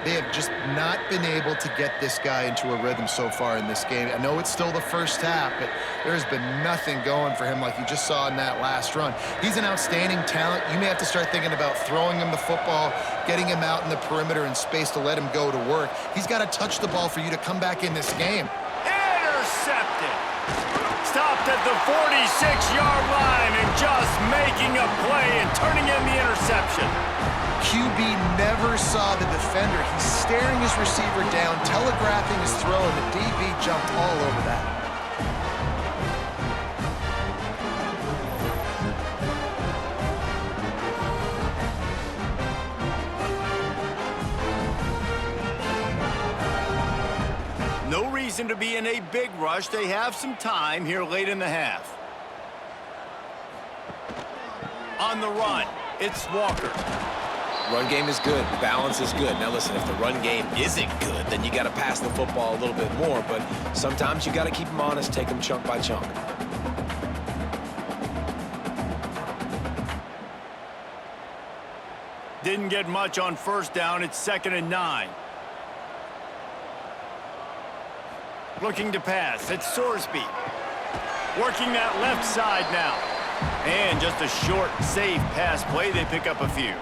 They have just not been able to get this guy into a rhythm so far in this game. I know it's still the first half, but there has been nothing going for him like you just saw in that last run. He's an outstanding talent. You may have to start thinking about throwing him the football, getting him out in the perimeter in space to let him go to work. He's got to touch the ball for you to come back in this game. Intercepted. Stopped at the 46-yard line and just making a play and turning in the interception. QB never saw the defender. He's staring his receiver down, telegraphing his throw, and the DB jumped all over that. No reason to be in a big rush. They have some time here late in the half. On the run, it's Walker. Run game is good. Balance is good. Now, listen, if the run game isn't good, then you got to pass the football a little bit more. But sometimes you got to keep them honest, take them chunk by chunk. Didn't get much on first down. It's 2nd and 9. Looking to pass. It's Sorsby. Working that left side now. And just a short, safe pass play. They pick up a few.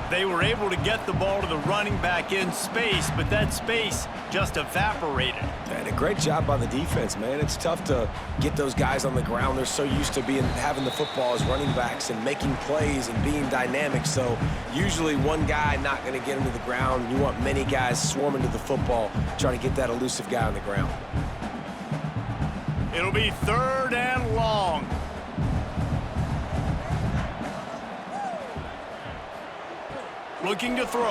They were able to get the ball to the running back in space, but that space just evaporated. And a great job by the defense, man. It's tough to get those guys on the ground. They're so used to having the football as running backs and making plays and being dynamic. So usually one guy not going to get him to the ground. You want many guys swarming to the football, trying to get that elusive guy on the ground. It'll be 3rd and long. Looking to throw.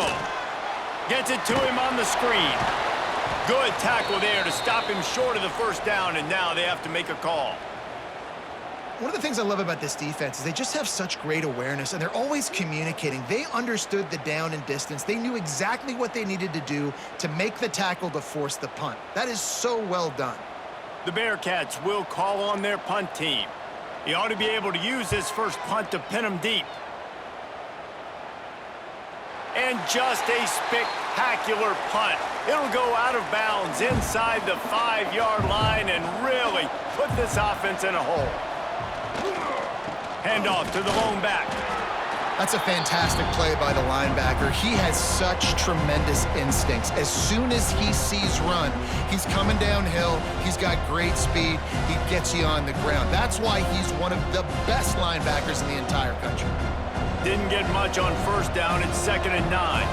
Gets it to him on the screen. Good tackle there to stop him short of the first down, and now they have to make a call. One of the things I love about this defense is they just have such great awareness, and they're always communicating. They understood the down and distance. They knew exactly what they needed to do to make the tackle to force the punt. That is so well done. The Bearcats will call on their punt team. He ought to be able to use this first punt to pin him deep. And just a spectacular punt. It'll go out of bounds inside the 5-yard line and really put this offense in a hole. Handoff to the lone back. That's a fantastic play by the linebacker. He has such tremendous instincts. As soon as he sees run, he's coming downhill. He's got great speed. He gets you on the ground. That's why he's one of the best linebackers in the entire country. Didn't get much on first down. It's 2nd and 9.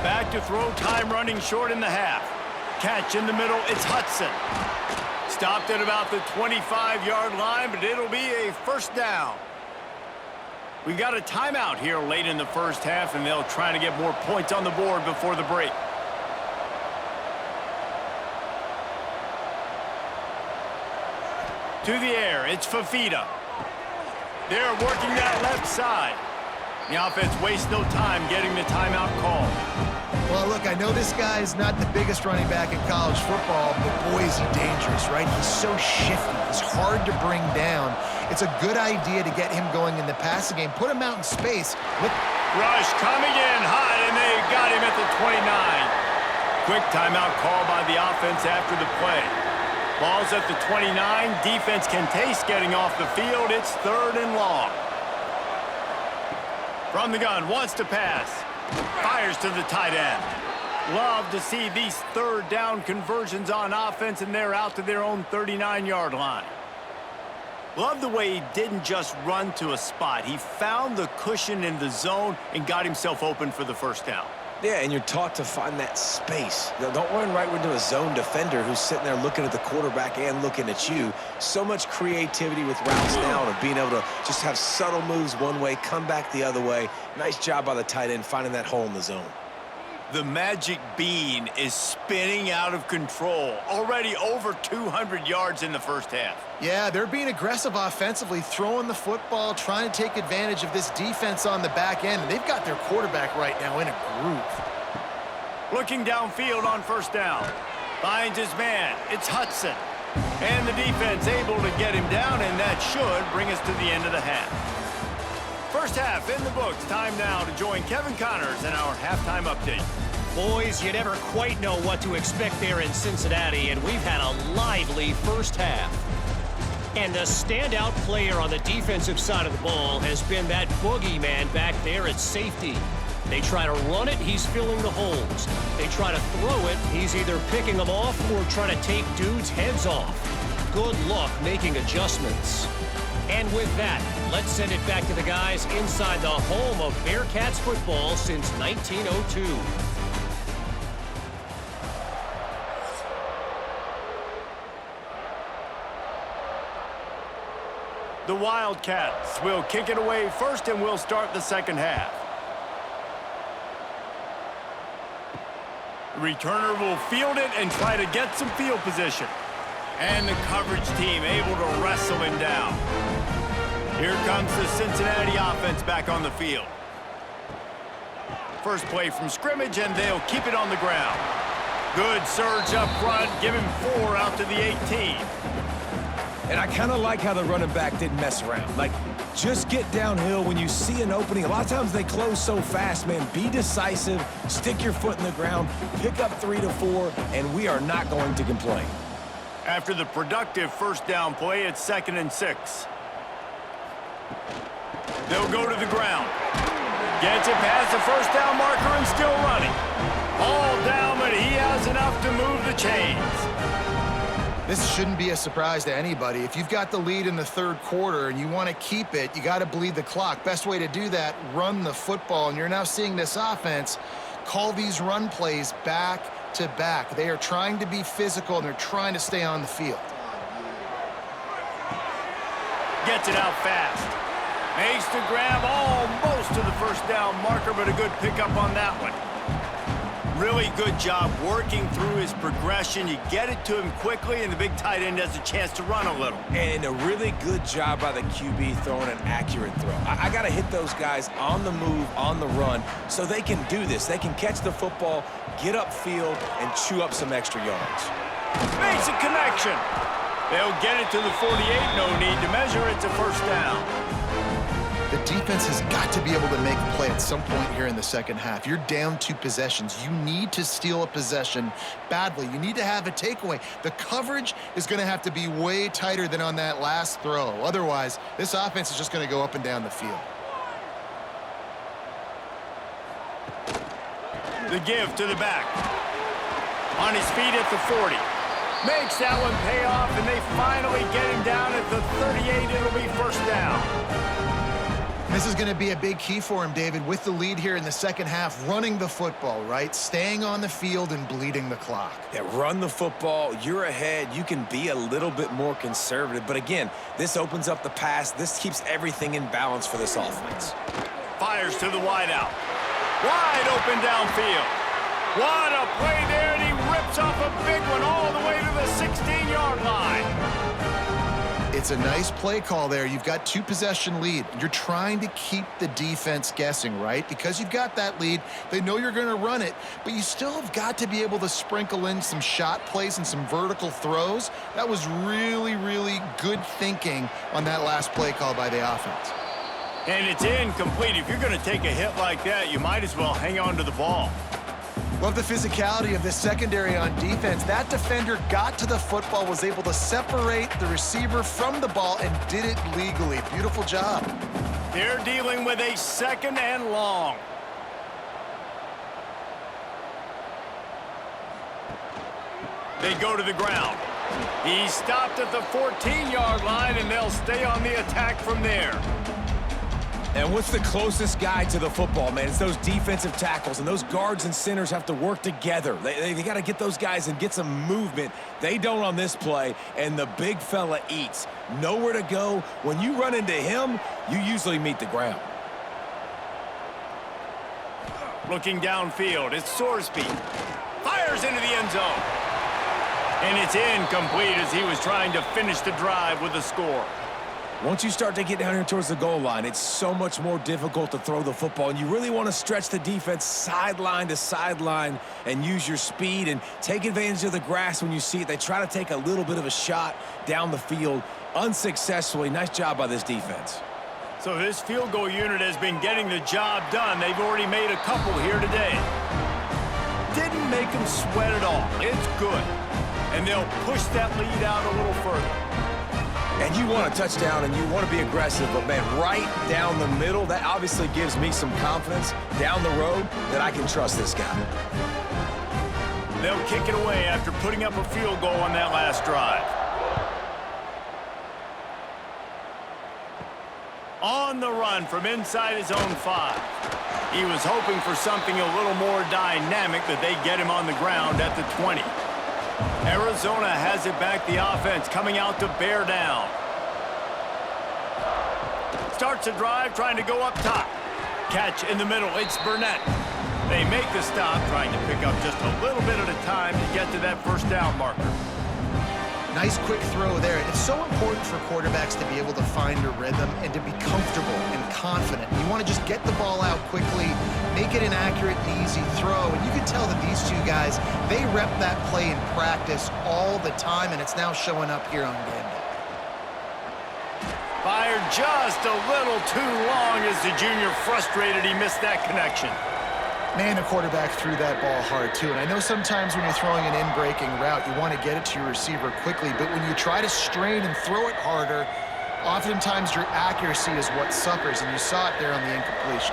Back to throw, time running short in the half. Catch in the middle, it's Hudson. Stopped at about the 25-yard line, but it'll be a first down. We got a timeout here late in the first half, and they'll try to get more points on the board before the break. To the air, it's Fafita. They're working that left side. The offense wastes no time getting the timeout call. Well, look, I know this guy is not the biggest running back in college football, but boy, is he dangerous, right? He's so shifty. He's hard to bring down. It's a good idea to get him going in the passing game. Put him out in space. Rush coming in hot, and they got him at the 29. Quick timeout call by the offense after the play. Ball's at the 29. Defense can taste getting off the field. It's 3rd and long. From the gun, wants to pass. Fires to the tight end. Love to see these 3rd down conversions on offense, and they're out to their own 39-yard line. Love the way he didn't just run to a spot. He found the cushion in the zone and got himself open for the first down. Yeah, and you're taught to find that space. Don't run right into a zone defender who's sitting there looking at the quarterback and looking at you. So much creativity with routes now and being able to just have subtle moves one way, come back the other way. Nice job by the tight end finding that hole in the zone. The magic bean is spinning out of control. Already over 200 yards in the first half. Yeah, they're being aggressive offensively, throwing the football, trying to take advantage of this defense on the back end. They've got their quarterback right now in a groove. Looking downfield on first down. Finds his man. It's Hudson. And the defense able to get him down, and that should bring us to the end of the half. First half in the books. Time now to join Kevin Connors in our halftime update. Boys, you never quite know what to expect there in Cincinnati, and we've had a lively first half. And the standout player on the defensive side of the ball has been that boogeyman back there at safety. They try to run it, he's filling the holes. They try to throw it, he's either picking them off or trying to take dudes' heads off. Good luck making adjustments. And with that, let's send it back to the guys inside the home of Bearcats football since 1902. The Wildcats will kick it away first, and we'll start the second half. The returner will field it and try to get some field position. And the coverage team able to wrestle him down. Here comes the Cincinnati offense back on the field. First play from scrimmage, and they'll keep it on the ground. Good surge up front, give him 4 out to the 18. And I kind of like how the running back didn't mess around. Like, just get downhill when you see an opening. A lot of times they close so fast, man. Be decisive, stick your foot in the ground, pick up 3 to 4, and we are not going to complain. After the productive first down play, it's 2nd and 6. They'll go to the ground. Gets it past the first down marker and still running. All down, but he has enough to move the chains. This shouldn't be a surprise to anybody. If you've got the lead in the 3rd quarter and you want to keep it, you got to bleed the clock. Best way to do that, run the football. And you're now seeing this offense call these run plays back to back. They are trying to be physical, and they're trying to stay on the field. Gets it out fast. Makes the grab almost to the first down marker, but a good pickup on that one. Really good job working through his progression. You get it to him quickly, and the big tight end has a chance to run a little. And a really good job by the QB throwing an accurate throw. I got to hit those guys on the move, on the run, so they can do this. They can catch the football, get upfield, and chew up some extra yards. Makes a connection. They'll get it to the 48. No need to measure. It's a first down. The defense has got to be able to make a play at some point here in the second half. You're down 2 possessions. You need to steal a possession badly. You need to have a takeaway. The coverage is going to have to be way tighter than on that last throw. Otherwise, this offense is just going to go up and down the field. The give to the back. On his feet at the 40. Makes that one pay off, and they finally get him down at the 38. It'll be first down. This is going to be a big key for him, David, with the lead here in the second half, running the football, right? Staying on the field and bleeding the clock. Yeah, run the football. You're ahead. You can be a little bit more conservative. But again, this opens up the pass. This keeps everything in balance for this offense. Fires to the wideout. Wide open downfield. What a play there, and he rips off a big one all the way to the 16-yard line. It's a nice play call there. You've got 2 possession lead. You're trying to keep the defense guessing, right? Because you've got that lead, they know you're going to run it, but you still have got to be able to sprinkle in some shot plays and some vertical throws. That was really, really good thinking on that last play call by the offense. And it's incomplete. If you're going to take a hit like that, you might as well hang on to the ball. Love the physicality of this secondary on defense. That defender got to the football, was able to separate the receiver from the ball, and did it legally. Beautiful job. They're dealing with a 2nd and long. They go to the ground. He stopped at the 14-yard line, and they'll stay on the attack from there. And what's the closest guy to the football, man? It's those defensive tackles, and those guards and centers have to work together. They got to get those guys and get some movement. They don't on this play, and the big fella eats. Nowhere to go. When you run into him, you usually meet the ground. Looking downfield, it's Sorsby. Fires into the end zone. And it's incomplete as he was trying to finish the drive with a score. Once you start to get down here towards the goal line, it's so much more difficult to throw the football, and you really want to stretch the defense sideline to sideline and use your speed and take advantage of the grass when you see it. They try to take a little bit of a shot down the field unsuccessfully. Nice job by this defense. So this field goal unit has been getting the job done. They've already made a couple here today. Didn't make them sweat at all. It's good. And they'll push that lead out a little further. And you want a touchdown and you want to be aggressive, but man, right down the middle, that obviously gives me some confidence down the road that I can trust this guy. They'll kick it away after putting up a field goal on that last drive. On the run from inside his own 5. He was hoping for something a little more dynamic, but they get him on the ground at the 20. Arizona has it back, the offense coming out to bear down. Starts a drive, trying to go up top. Catch in the middle, it's Burnett. They make the stop, trying to pick up just a little bit at a time to get to that first down marker. Nice quick throw there. And it's so important for quarterbacks to be able to find a rhythm and to be comfortable and confident. You want to just get the ball out quickly, make it an accurate and easy throw. And you can tell that these two guys, they rep that play in practice all the time, and it's now showing up here on game day. Fired just a little too long as the junior frustrated he missed that connection. Man, the quarterback threw that ball hard, too. And I know sometimes when you're throwing an in-breaking route, you want to get it to your receiver quickly. But when you try to strain and throw it harder, oftentimes your accuracy is what suffers. And you saw it there on the incompletion.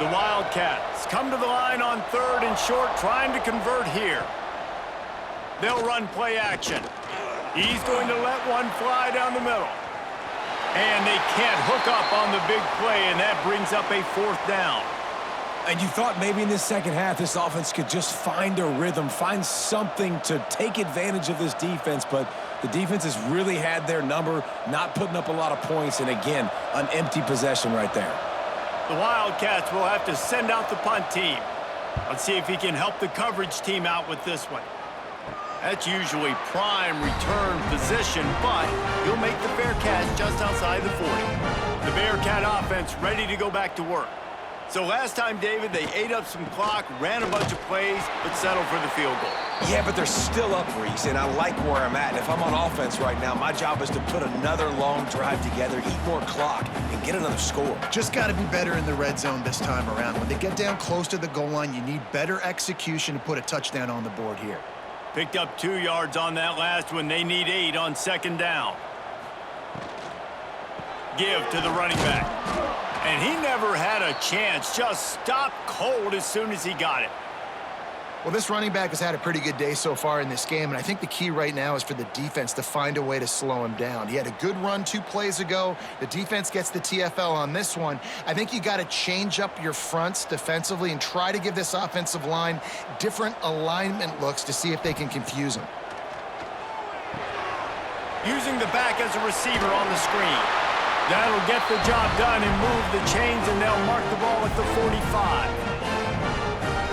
The Wildcats come to the line on 3rd and short, trying to convert here. They'll run play action. He's going to let one fly down the middle. And they can't hook up on the big play, and that brings up a 4th down. And you thought maybe in this second half this offense could just find a rhythm, find something to take advantage of this defense, but the defense has really had their number, not putting up a lot of points, and again, an empty possession right there. The Wildcats will have to send out the punt team. Let's see if he can help the coverage team out with this one. That's usually prime return position, but he'll make the fair catch just outside the 40. The Bearcat offense ready to go back to work. So last time, David, they ate up some clock, ran a bunch of plays, but settled for the field goal. Yeah, but they're still up, Reese, and I like where I'm at. And if I'm on offense right now, my job is to put another long drive together, eat more clock, and get another score. Just got to be better in the red zone this time around. When they get down close to the goal line, you need better execution to put a touchdown on the board here. Picked up 2 yards on that last one. They need 8 on 2nd down. Give to the running back. And he never had a chance. Just stopped cold as soon as he got it. Well, this running back has had a pretty good day so far in this game, and I think the key right now is for the defense to find a way to slow him down. He had a good run 2 plays ago. The defense gets the TFL on this one. I think you got to change up your fronts defensively and try to give this offensive line different alignment looks to see if they can confuse him. Using the back as a receiver on the screen. That'll get the job done and move the chains, and they'll mark the ball at the 45.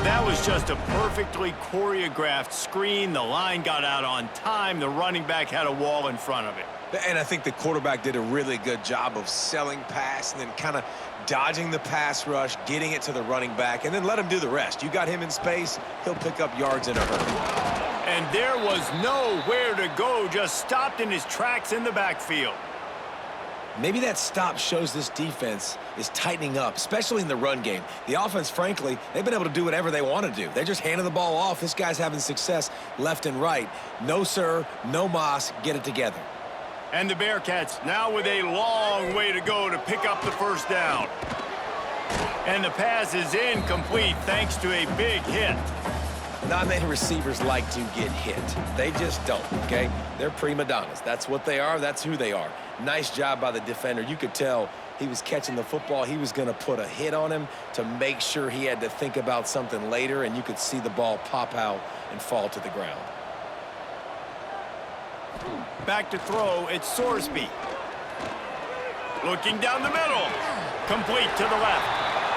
That was just a perfectly choreographed screen. The line got out on time. The running back had a wall in front of it. And I think the quarterback did a really good job of selling pass and then kind of dodging the pass rush, getting it to the running back, and then let him do the rest. You got him in space, he'll pick up yards in a hurry. And there was nowhere to go, just stopped in his tracks in the backfield. Maybe that stop shows this defense is tightening up, especially in the run game. The offense, frankly, they've been able to do whatever they want to do. They're just handing the ball off. This guy's having success left and right. No, sir, no mas, get it together. And the Bearcats now with a long way to go to pick up the 1st down. And the pass is incomplete thanks to a big hit. Not many receivers like to get hit. They just don't, okay? They're prima donnas. That's what they are. That's who they are. Nice job by the defender. You could tell he was catching the football. He was going to put a hit on him to make sure he had to think about something later, and you could see the ball pop out and fall to the ground. Back to throw, it's Sorsby. Looking down the middle. Complete to the left.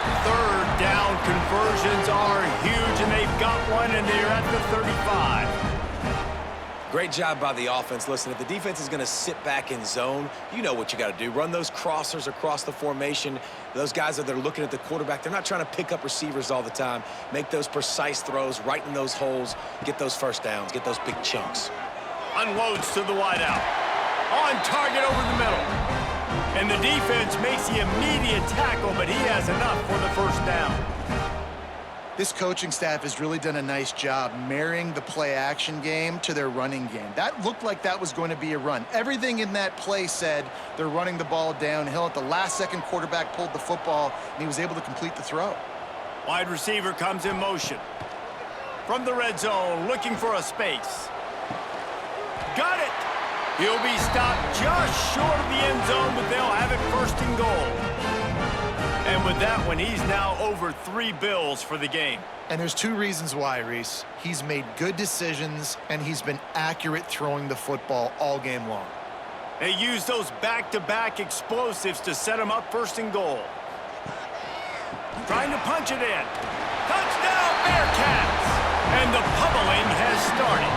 3rd down conversions are huge, and they've got one, and they're at the 35. Great job by the offense. Listen, if the defense is going to sit back in zone, you know what you got to do. Run those crossers across the formation. Those guys that are looking at the quarterback, they're not trying to pick up receivers all the time. Make those precise throws right in those holes. Get those 1st downs. Get those big chunks. Unloads to the wideout. On target over the middle. And the defense makes the immediate tackle, but he has enough for the 1st down. This coaching staff has really done a nice job marrying the play-action game to their running game. That looked like that was going to be a run. Everything in that play said they're running the ball downhill. At the last second, quarterback pulled the football, and he was able to complete the throw. Wide receiver comes in motion. From the red zone, looking for a space. Got it! He'll be stopped just short of the end zone, but they'll have it 1st and goal. And with that one, he's now over 3 bills for the game. And there's 2 reasons why, Reese. He's made good decisions, and he's been accurate throwing the football all game long. They use those back-to-back explosives to set him up 1st and goal. Trying to punch it in. Touchdown, Bearcats! And the pummeling has started.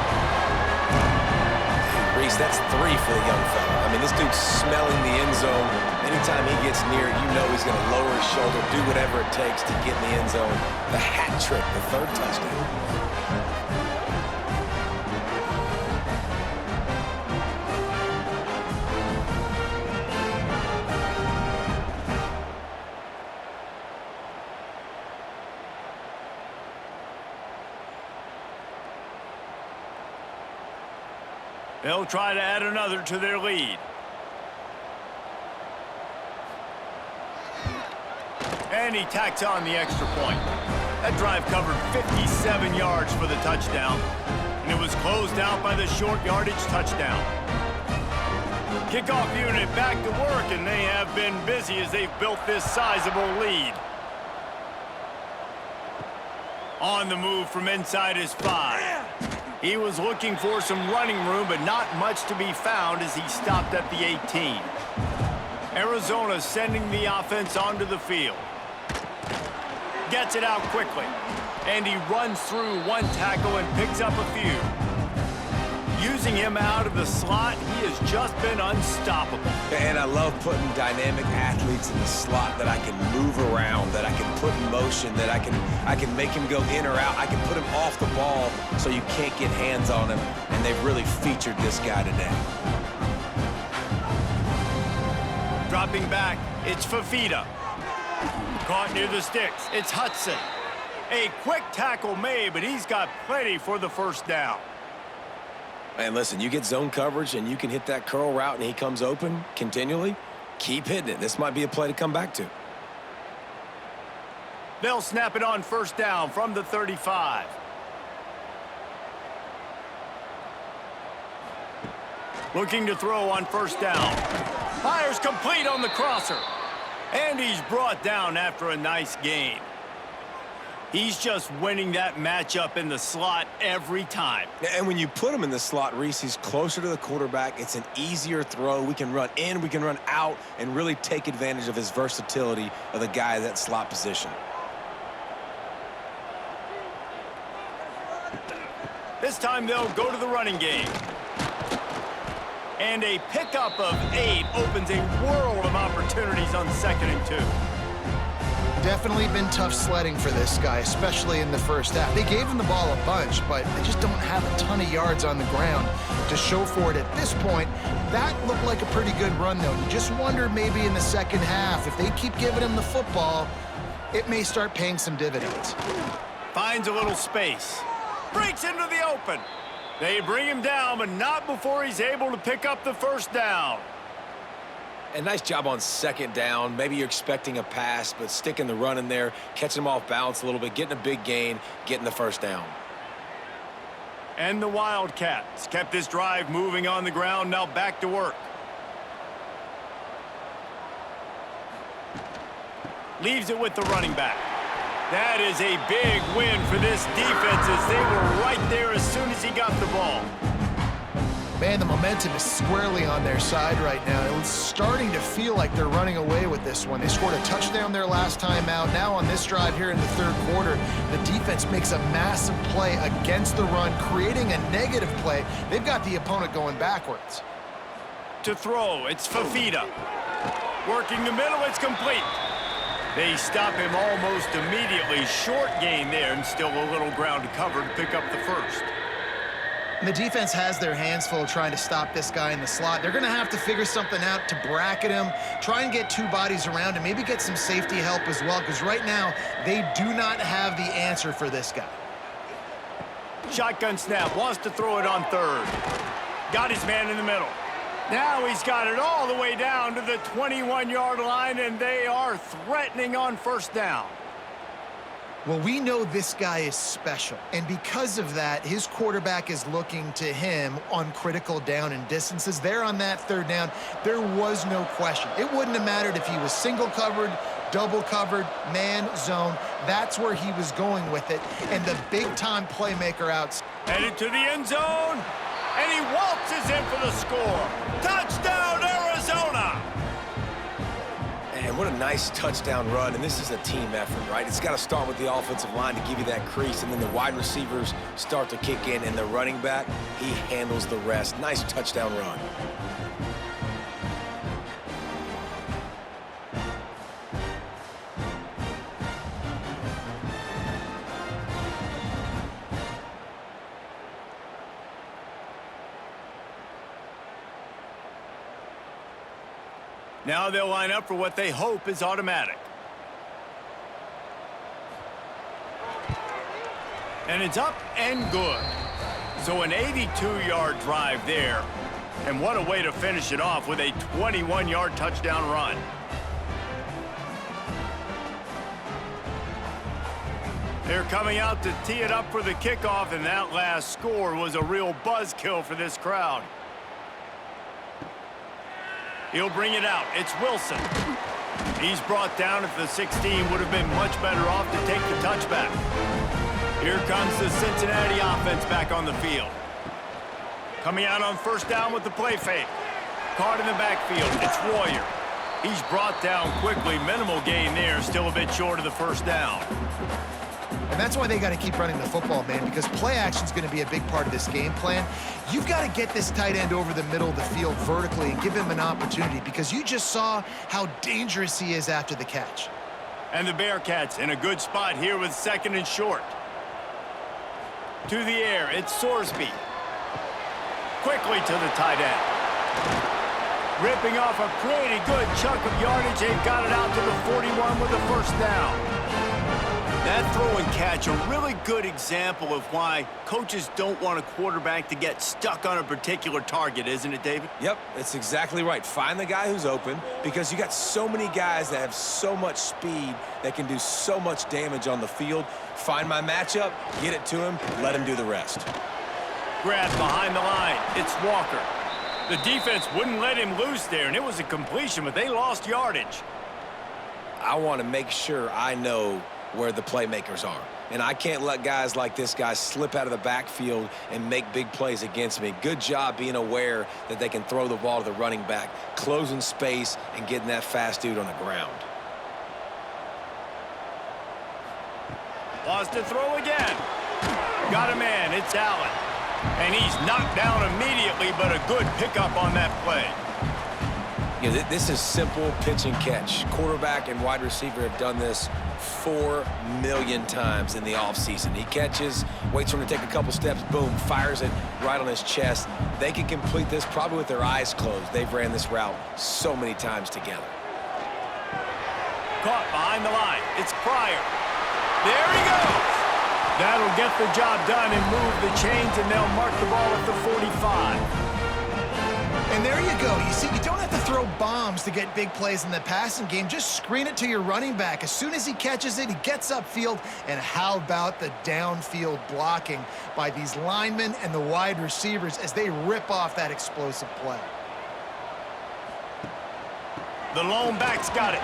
Reese, that's 3 for the young fella. I mean, this dude's smelling the end zone. Anytime he gets near, you know he's going to lower his shoulder, do whatever it takes to get in the end zone. The hat trick, the 3rd touchdown. They'll try to add another to their lead. And he tacks on the extra point. That drive covered 57 yards for the touchdown, and it was closed out by the short yardage touchdown. Kickoff unit back to work, and they have been busy as they've built this sizable lead. On the move from inside his 5. He was looking for some running room, but not much to be found as he stopped at the 18. Arizona sending the offense onto the field. Gets it out quickly, and he runs through 1 tackle and picks up a few. Using him out of the slot, he has just been unstoppable. And I love putting dynamic athletes in the slot that I can move around, that I can put in motion, that I can make him go in or out. I can put him off the ball so you can't get hands on him, and they've really featured this guy today. Dropping back, it's Fafita. Caught near the sticks, it's Hudson. A quick tackle made, but he's got plenty for the first down. And listen, you get zone coverage and you can hit that curl route and he comes open continually, keep hitting it. This might be a play to come back to. They'll snap it on first down from the 35. Looking to throw on first down. Fires complete on the crosser. And he's brought down after a nice gain. He's just winning that matchup in the slot every time. And when you put him in the slot, Reese, he's closer to the quarterback. It's an easier throw. We can run in, we can run out, and really take advantage of his versatility of the guy at that slot position. This time they'll go to the running game. And a pickup of 8 opens a world of opportunities on 2nd and 2. Definitely been tough sledding for this guy, especially in the first half. They gave him the ball a bunch, but they just don't have a ton of yards on the ground to show for it at this point. That looked like a pretty good run, though. You just wonder maybe in the second half, if they keep giving him the football, it may start paying some dividends. Finds a little space. Breaks into the open. They bring him down, but not before he's able to pick up the first down. And nice job on 2nd down. Maybe you're expecting a pass, but sticking the run in there, catching him off balance a little bit, getting a big gain, getting the first down. And the Wildcats kept this drive moving on the ground, now back to work. Leaves it with the running back. That is a big win for this defense as they were right there as soon as he got the ball. Man, the momentum is squarely on their side right now. It's starting to feel like they're running away with this one. They scored a touchdown their last time out. Now on this drive here in the 3rd quarter, the defense makes a massive play against the run, creating a negative play. They've got the opponent going backwards. To throw, it's Fafita. Working the middle, it's complete. They stop him almost immediately. Short gain there, and still a little ground to cover to pick up the first. And the defense has their hands full trying to stop this guy in the slot. They're going to have to figure something out to bracket him, try and get 2 bodies around him, maybe get some safety help as well, because right now they do not have the answer for this guy. Shotgun snap, wants to throw it on 3rd. Got his man in the middle. Now he's got it all the way down to the 21-yard line, and they are threatening on first down. Well, we know this guy is special, and because of that, his quarterback is looking to him on critical down and distances. There on that 3rd down, there was no question. It wouldn't have mattered if he was single covered, double covered, man, zone. That's where he was going with it, and the big-time playmaker out. Headed to the end zone, and he waltzes in for the score. Touchdown, Arizona! And what a nice touchdown run, and this is a team effort, right? It's got to start with the offensive line to give you that crease, and then the wide receivers start to kick in, and the running back, he handles the rest. Nice touchdown run. Now they'll line up for what they hope is automatic. And it's up and good. So an 82-yard drive there. And what a way to finish it off with a 21-yard touchdown run. They're coming out to tee it up for the kickoff, and that last score was a real buzzkill for this crowd. He'll bring it out. It's Wilson. He's brought down at the 16. Would have been much better off to take the touchback. Here comes the Cincinnati offense back on the field. Coming out on first down with the play fake. Caught in the backfield. It's Royer. He's brought down quickly. Minimal gain there. Still a bit short of the first down. And that's why they got to keep running the football, man, because play action is going to be a big part of this game plan. You've got to get this tight end over the middle of the field vertically and give him an opportunity, because you just saw how dangerous he is after the catch. And the Bearcats in a good spot here with second and short. To the air, it's Sorsby. Quickly to the tight end. Ripping off a pretty good chunk of yardage. They've got it out to the 41 with the first down. That throw and catch, a really good example of why coaches don't want a quarterback to get stuck on a particular target, isn't it, David? Yep, that's exactly right. Find the guy who's open, because you got so many guys that have so much speed that can do so much damage on the field. Find my matchup, get it to him, let him do the rest. Grab behind the line. It's Walker. The defense wouldn't let him loose there, and it was a completion, but they lost yardage. I want to make sure I know where the playmakers are. And I can't let guys like this guy slip out of the backfield and make big plays against me. Good job being aware that they can throw the ball to the running back, closing space and getting that fast dude on the ground. Lost to throw again. Got a man. It's Allen. And he's knocked down immediately, but a good pickup on that play. You know, this is simple pitch and catch. Quarterback and wide receiver have done this 4 million times in the offseason. He catches, waits for him to take a couple steps, boom, fires it right on his chest. They can complete this probably with their eyes closed. They've ran this route so many times together. Caught behind the line. It's Pryor. There he goes. That'll get the job done and move the chains, and they'll mark the ball at the 45. And there you go. You see, you don't have to throw bombs to get big plays in the passing game. Just screen it to your running back. As soon as he catches it, he gets upfield. And how about the downfield blocking by these linemen and the wide receivers as they rip off that explosive play? The lone back's got it.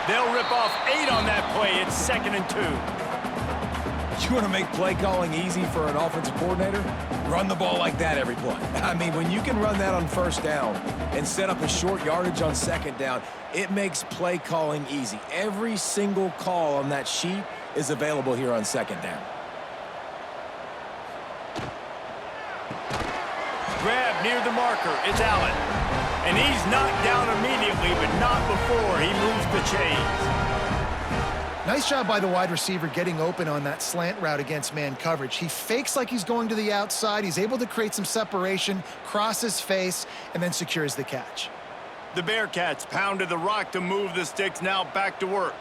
They'll rip off 8 on that play. It's 2nd and 2. You want to make play calling easy for an offensive coordinator? Run the ball like that every play. I mean, when you can run that on first down and set up a short yardage on second down, it makes play calling easy. Every single call on that sheet is available here on second down. Grab near the marker. It's Allen. And he's knocked down immediately, but not before he moves the chains. Nice job by the wide receiver getting open on that slant route against man coverage. He fakes like he's going to the outside. He's able to create some separation, cross his face, and then secures the catch. The Bearcats pounded the rock to move the sticks, now back to work.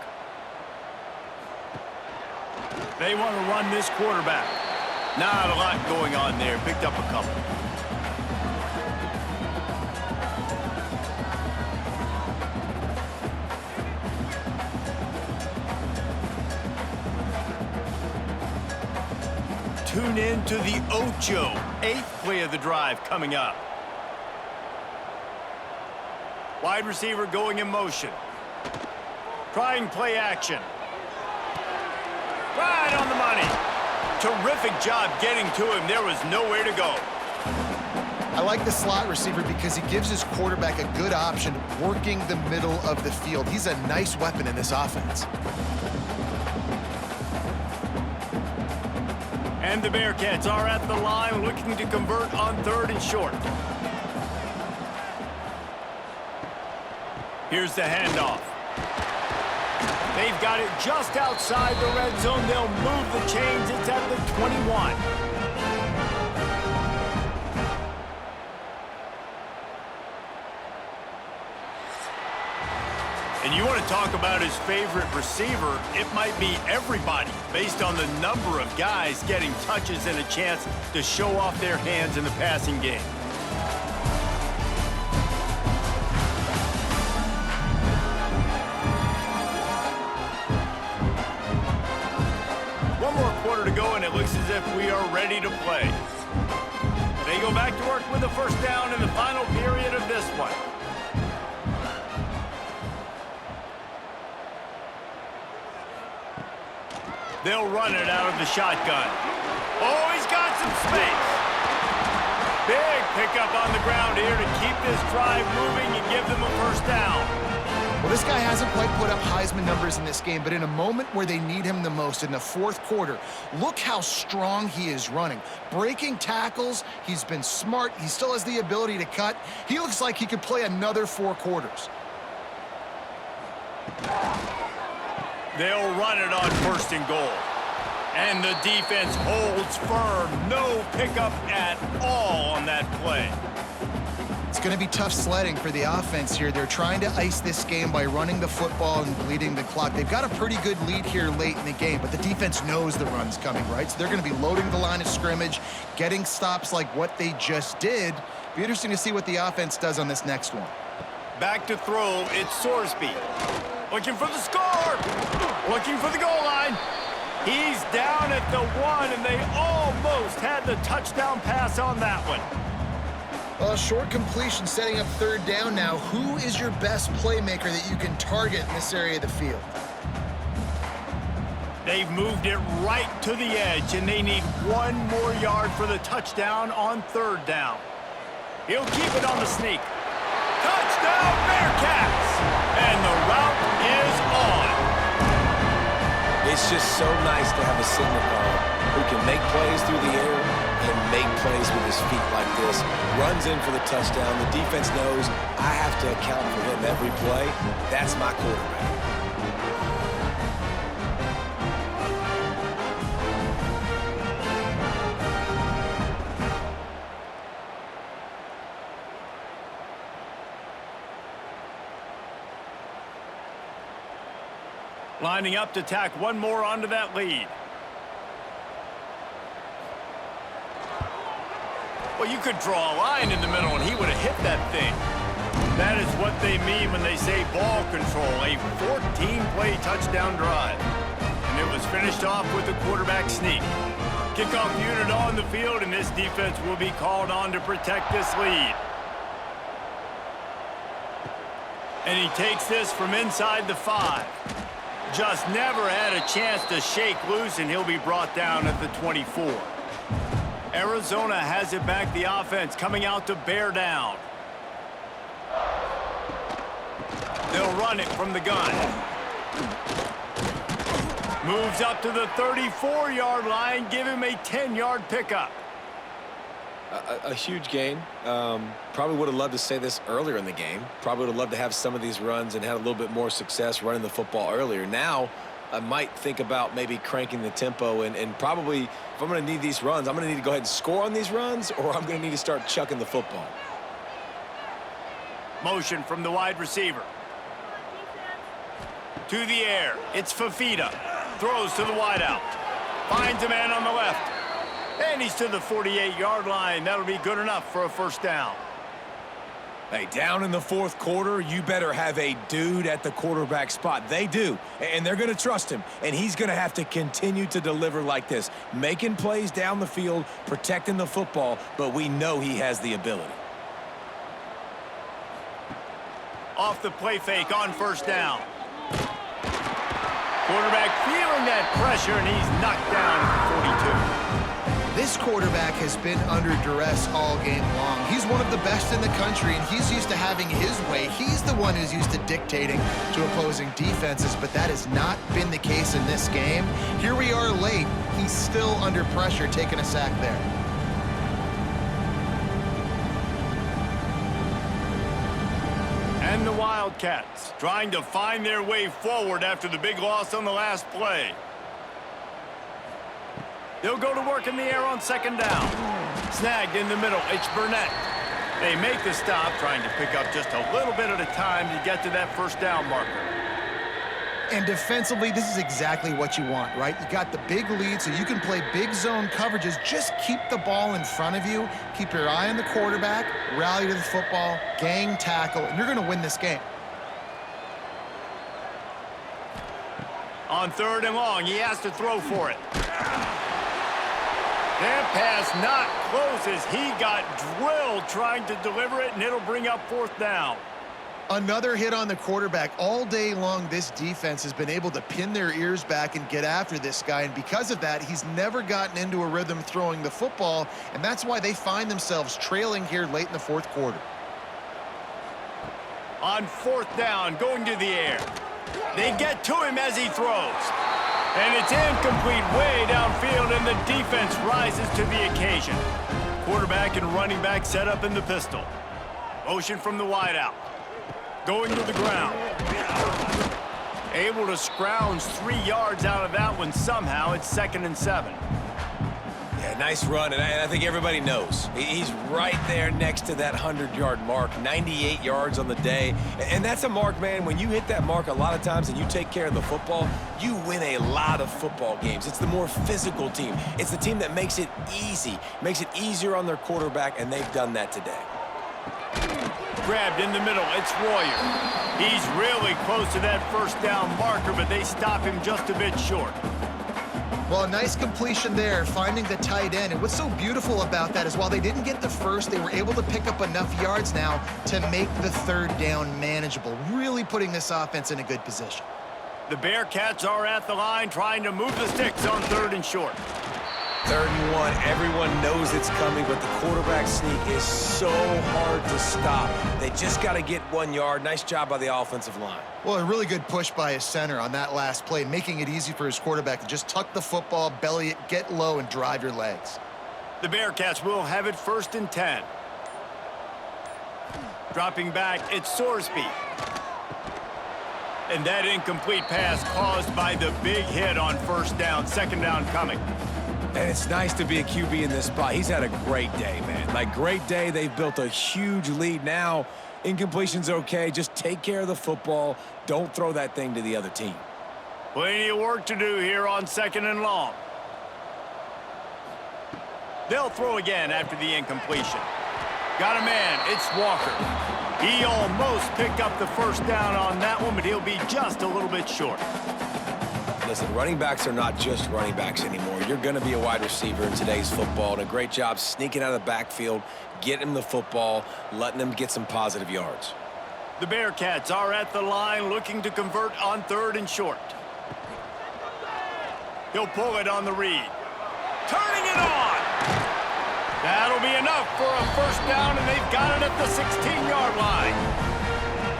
They want to run this quarterback. Not a lot going on there. Picked up a couple. Tune in to the Ocho. 8th play of the drive coming up. Wide receiver going in motion. Trying play action. Right on the money. Terrific job getting to him. There was nowhere to go. I like the slot receiver because he gives his quarterback a good option working the middle of the field. He's a nice weapon in this offense. And the Bearcats are at the line looking to convert on 3rd and short. Here's the handoff. They've got it just outside the red zone. They'll move the chains. It's at the 21. And you want to talk about his favorite receiver, it might be everybody based on the number of guys getting touches and a chance to show off their hands in the passing game. One more quarter to go, and it looks as if we are ready to play. They go back to work with a first down in the final period of this one. They'll run it out of the shotgun. Oh, he's got some space. Big pickup on the ground here to keep this drive moving and give them a first down. Well, this guy hasn't quite put up Heisman numbers in this game, but in a moment where they need him the most, in the 4th quarter, look how strong he is running. Breaking tackles, he's been smart. He still has the ability to cut. He looks like he could play another 4 quarters. They'll run it on 1st and goal. And the defense holds firm. No pickup at all on that play. It's going to be tough sledding for the offense here. They're trying to ice this game by running the football and bleeding the clock. They've got a pretty good lead here late in the game, but the defense knows the run's coming, right? So they're going to be loading the line of scrimmage, getting stops like what they just did. Be interesting to see what the offense does on this next one. Back to throw, it's Sorsby. Looking for the score. Looking for the goal line. He's down at the 1, and they almost had the touchdown pass on that one. Short completion setting up 3rd down now. Who is your best playmaker that you can target in this area of the field? They've moved it right to the edge, and they need 1 more yard for the touchdown on 3rd down. He'll keep it on the sneak. Touchdown, Bearcats! And the route is on. It's just so nice to have a signal guard who can make plays through the air and make plays with his feet like this. Runs in for the touchdown. The defense knows I have to account for him every play. That's my quarterback. Lining up to tack 1 more onto that lead. Well, you could draw a line in the middle, and he would have hit that thing. That is what they mean when they say ball control, a 14-play touchdown drive. And it was finished off with a quarterback sneak. Kickoff unit on the field, and this defense will be called on to protect this lead. And he takes this from inside the 5. Just never had a chance to shake loose, and he'll be brought down at the 24. Arizona has it back, the offense coming out to bear down. They'll run it from the gun. Moves up to the 34-yard line, give him a 10-yard pickup. A huge gain. Probably would have loved to say this earlier in the game. Probably would have loved to have some of these runs and had a little bit more success running the football earlier. Now, I might think about maybe cranking the tempo and probably, if I'm going to need these runs, I'm going to need to go ahead and score on these runs, or I'm going to need to start chucking the football. Motion from the wide receiver. To the air. It's Fafita. Throws to the wideout. Finds a man on the left. And he's to the 48-yard line. That'll be good enough for a first down. Hey, down in the 4th quarter, you better have a dude at the quarterback spot. They do, and they're going to trust him. And he's going to have to continue to deliver like this, making plays down the field, protecting the football, but we know he has the ability. Off the play fake on first down. Quarterback feeling that pressure, and he's knocked down at the 42. This quarterback has been under duress all game long. He's one of the best in the country, and he's used to having his way. He's the one who's used to dictating to opposing defenses, but that has not been the case in this game. Here we are late. He's still under pressure, taking a sack there. And the Wildcats trying to find their way forward after the big loss on the last play. They'll go to work in the air on second down. Snagged in the middle, it's Burnett. They make the stop, trying to pick up just a little bit at a time to get to that first down marker. And defensively, this is exactly what you want, right? You got the big lead, so you can play big zone coverages. Just keep the ball in front of you. Keep your eye on the quarterback, rally to the football, gang tackle, and you're going to win this game. On third and long, he has to throw for it. That pass not close as he got drilled trying to deliver it, and it'll bring up fourth down. Another hit on the quarterback. All day long, this defense has been able to pin their ears back and get after this guy, and because of that, he's never gotten into a rhythm throwing the football, and that's why they find themselves trailing here late in the fourth quarter. On fourth down, going to the air. They get to him as he throws. And it's incomplete way downfield, and the defense rises to the occasion. Quarterback and running back set up in the pistol. Motion from the wideout. Going to the ground. Able to scrounge 3 yards out of that one somehow. It's 2nd and 7. Yeah, nice run, and I think everybody knows. He's right there next to that 100-yard mark, 98 yards on the day. And that's a mark, man. When you hit that mark a lot of times and you take care of the football, you win a lot of football games. It's the more physical team. It's the team that makes it easy, makes it easier on their quarterback, and they've done that today. Grabbed in the middle, it's Royer. He's really close to that first down marker, but they stop him just a bit short. Well, a nice completion there, finding the tight end. And what's so beautiful about that is while they didn't get the first, they were able to pick up enough yards now to make the third down manageable, really putting this offense in a good position. The Bearcats are at the line trying to move the sticks on 3rd and short. 3rd and 1, everyone knows it's coming, but the quarterback sneak is so hard to stop. They just got to get 1 yard. Nice job by the offensive line. Well, a really good push by his center on that last play, making it easy for his quarterback to just tuck the football, belly it, get low, and drive your legs. The Bearcats will have it 1st and 10. Dropping back, it's Sorsby. And that incomplete pass caused by the big hit on first down. 2nd down coming. And it's nice to be a QB in this spot. He's had a great day, man. Like, great day. They've built a huge lead. Now, incompletion's okay. Just take care of the football. Don't throw that thing to the other team. Plenty of work to do here on 2nd and long. They'll throw again after the incompletion. Got a man. It's Walker. He almost picked up the first down on that one, but he'll be just a little bit short. Listen, running backs are not just running backs anymore. You're going to be a wide receiver in today's football, and a great job sneaking out of the backfield, getting him the football, letting him get some positive yards. The Bearcats are at the line looking to convert on 3rd and short. He'll pull it on the read. Turning it on! That'll be enough for a first down, and they've got it at the 16-yard line.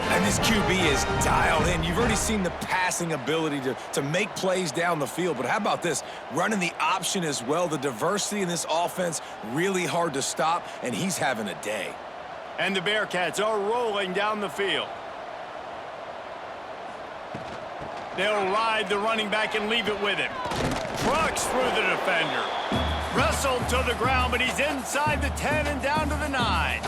And this QB is dialed in. You've already seen the passing ability to make plays down the field. But how about this? Running the option as well. The diversity in this offense, really hard to stop, and he's having a day. And the Bearcats are rolling down the field. They'll ride the running back and leave it with him. Trucks through the defender. Wrestled to the ground, but he's inside the 10 and down to the 9.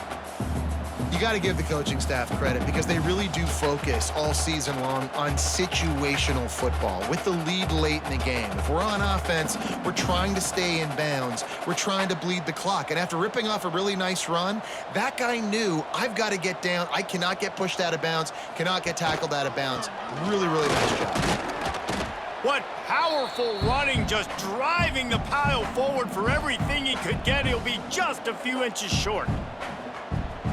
You got to give the coaching staff credit because they really do focus all season long on situational football with the lead late in the game. If we're on offense, we're trying to stay in bounds. We're trying to bleed the clock. And after ripping off a really nice run, that guy knew, I've got to get down. I cannot get pushed out of bounds, cannot get tackled out of bounds. Really, really nice job. What powerful running, just driving the pile forward for everything he could get. He'll be just a few inches short.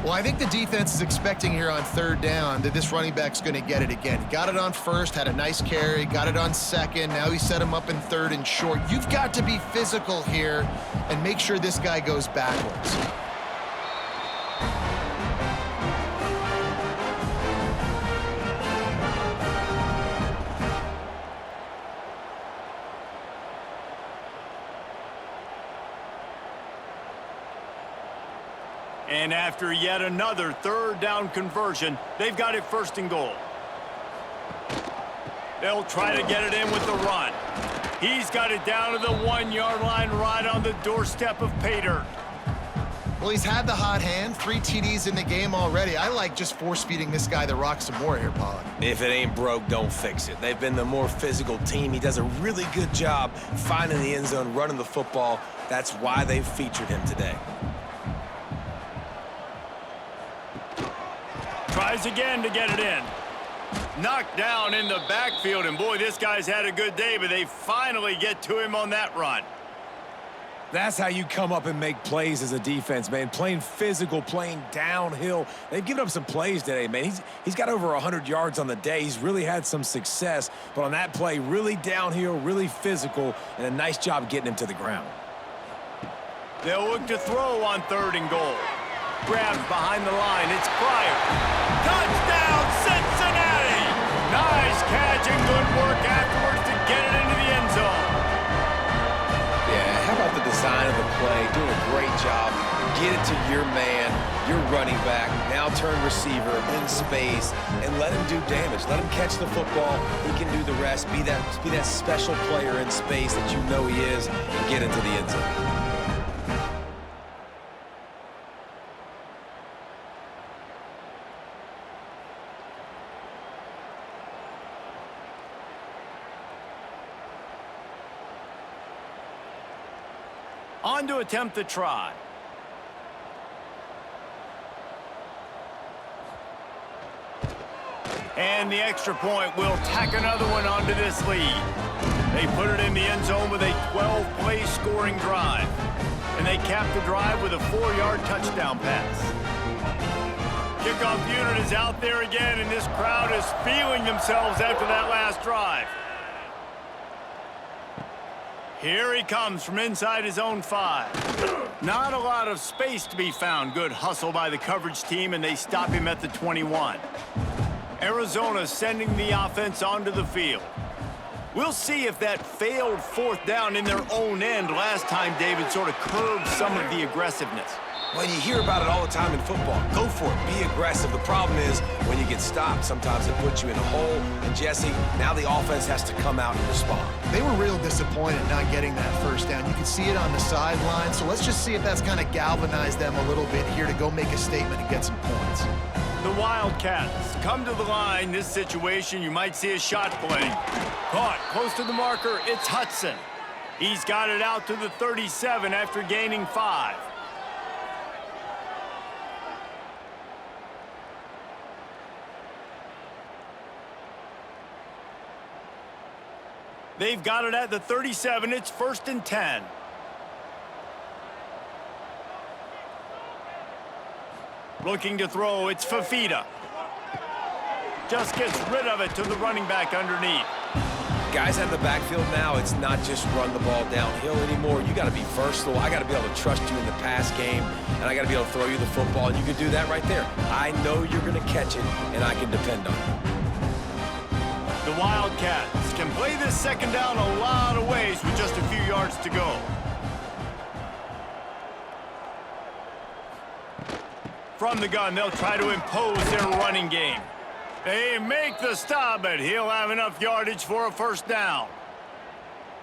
Well, I think the defense is expecting here on third down that this running back's going to get it again. He got it on first, had a nice carry, got it on second. Now he set him up in third and short. You've got to be physical here and make sure this guy goes backwards. And after yet another third down conversion, they've got it first and goal. They'll try to get it in with the run. He's got it down to the 1-yard line right on the doorstep of pay dirt. Well, he's had the hot hand, 3 TDs in the game already. I like just force-feeding this guy the rock some more here, Pollard. If it ain't broke, don't fix it. They've been the more physical team. He does a really good job finding the end zone, running the football. That's why they've featured him today. Tries again to get it in. Knocked down in the backfield, and boy, this guy's had a good day, but they finally get to him on that run. That's how you come up and make plays as a defense, man. Playing physical, playing downhill. They've given up some plays today, man. He's got over 100 yards on the day. He's really had some success, but on that play, really downhill, really physical, and a nice job getting him to the ground. They'll look to throw on third and goal. Grabbed behind the line. It's Pryor. Touchdown, Cincinnati! Nice catch and good work afterwards to get it into the end zone. Yeah, how about the design of the play? Doing a great job. Get it to your man, your running back, now turn receiver in space, and let him do damage. Let him catch the football. He can do the rest. Be that special player in space that you know he is, and get into the end zone. On to attempt the try. And the extra point will tack another one onto this lead. They put it in the end zone with a 12-play scoring drive. And they cap the drive with a 4-yard touchdown pass. Kickoff unit is out there again, and this crowd is feeling themselves after that last drive. Here he comes from inside his own 5. Not a lot of space to be found. Good hustle by the coverage team, and they stop him at the 21. Arizona sending the offense onto the field. We'll see if that failed fourth down in their own end last time, David, sort of curbed some of the aggressiveness. When you hear about it all the time in football, go for it. Be aggressive. The problem is when you get stopped, sometimes it puts you in a hole. And, Jesse, now the offense has to come out and respond. They were real disappointed not getting that first down. You can see it on the sideline. So let's just see if that's kind of galvanized them a little bit here to go make a statement and get some points. The Wildcats come to the line. This situation, you might see a shot play. Caught close to the marker. It's Hudson. He's got it out to the 37 after gaining 5. They've got it at the 37. It's 1st and 10. Looking to throw. It's Fafita. Just gets rid of it to the running back underneath. Guys out in the backfield now, it's not just run the ball downhill anymore. You got to be versatile. I got to be able to trust you in the pass game, and I got to be able to throw you the football, and you can do that right there. I know you're going to catch it, and I can depend on you. The Wildcats can play this second down a lot of ways with just a few yards to go. From the gun, they'll try to impose their running game. They make the stop, but he'll have enough yardage for a first down.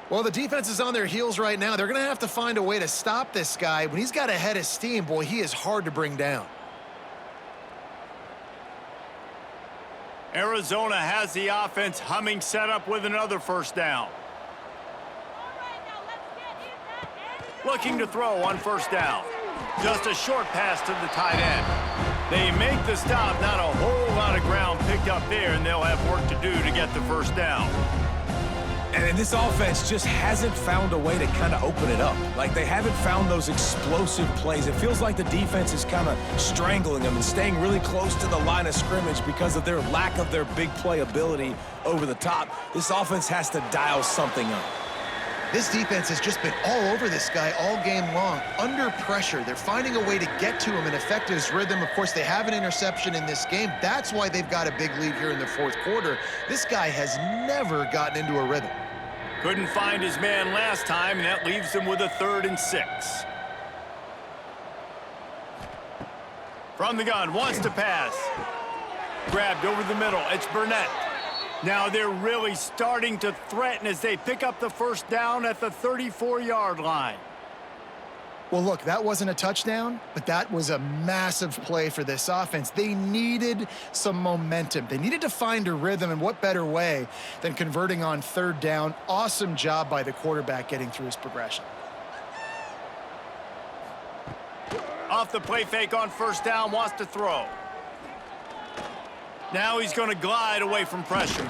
Well, the defense is on their heels right now. They're going to have to find a way to stop this guy. When he's got a head of steam, boy, he is hard to bring down. Arizona has the offense humming, set up with another first down. Looking to throw on first down. Just a short pass to the tight end. They make the stop. Not a whole lot of ground picked up there, and they'll have work to do to get the first down. And this offense just hasn't found a way to kind of open it up. Like, they haven't found those explosive plays. It feels like the defense is kind of strangling them and staying really close to the line of scrimmage because of their lack of their big play ability over the top. This offense has to dial something up. This defense has just been all over this guy all game long. Under pressure, they're finding a way to get to him and affect his rhythm. Of course, they have an interception in this game. That's why they've got a big lead here in the fourth quarter. This guy has never gotten into a rhythm. Couldn't find his man last time, and that leaves him with a 3rd and 6. From the gun, wants to pass. Grabbed over the middle. It's Burnett. Now they're really starting to threaten as they pick up the first down at the 34-yard line. Well, look, that wasn't a touchdown, but that was a massive play for this offense. They needed some momentum. They needed to find a rhythm, and what better way than converting on 3rd down. Awesome job by the quarterback getting through his progression. Off the play fake on 1st down, wants to throw. Now he's going to glide away from pressure.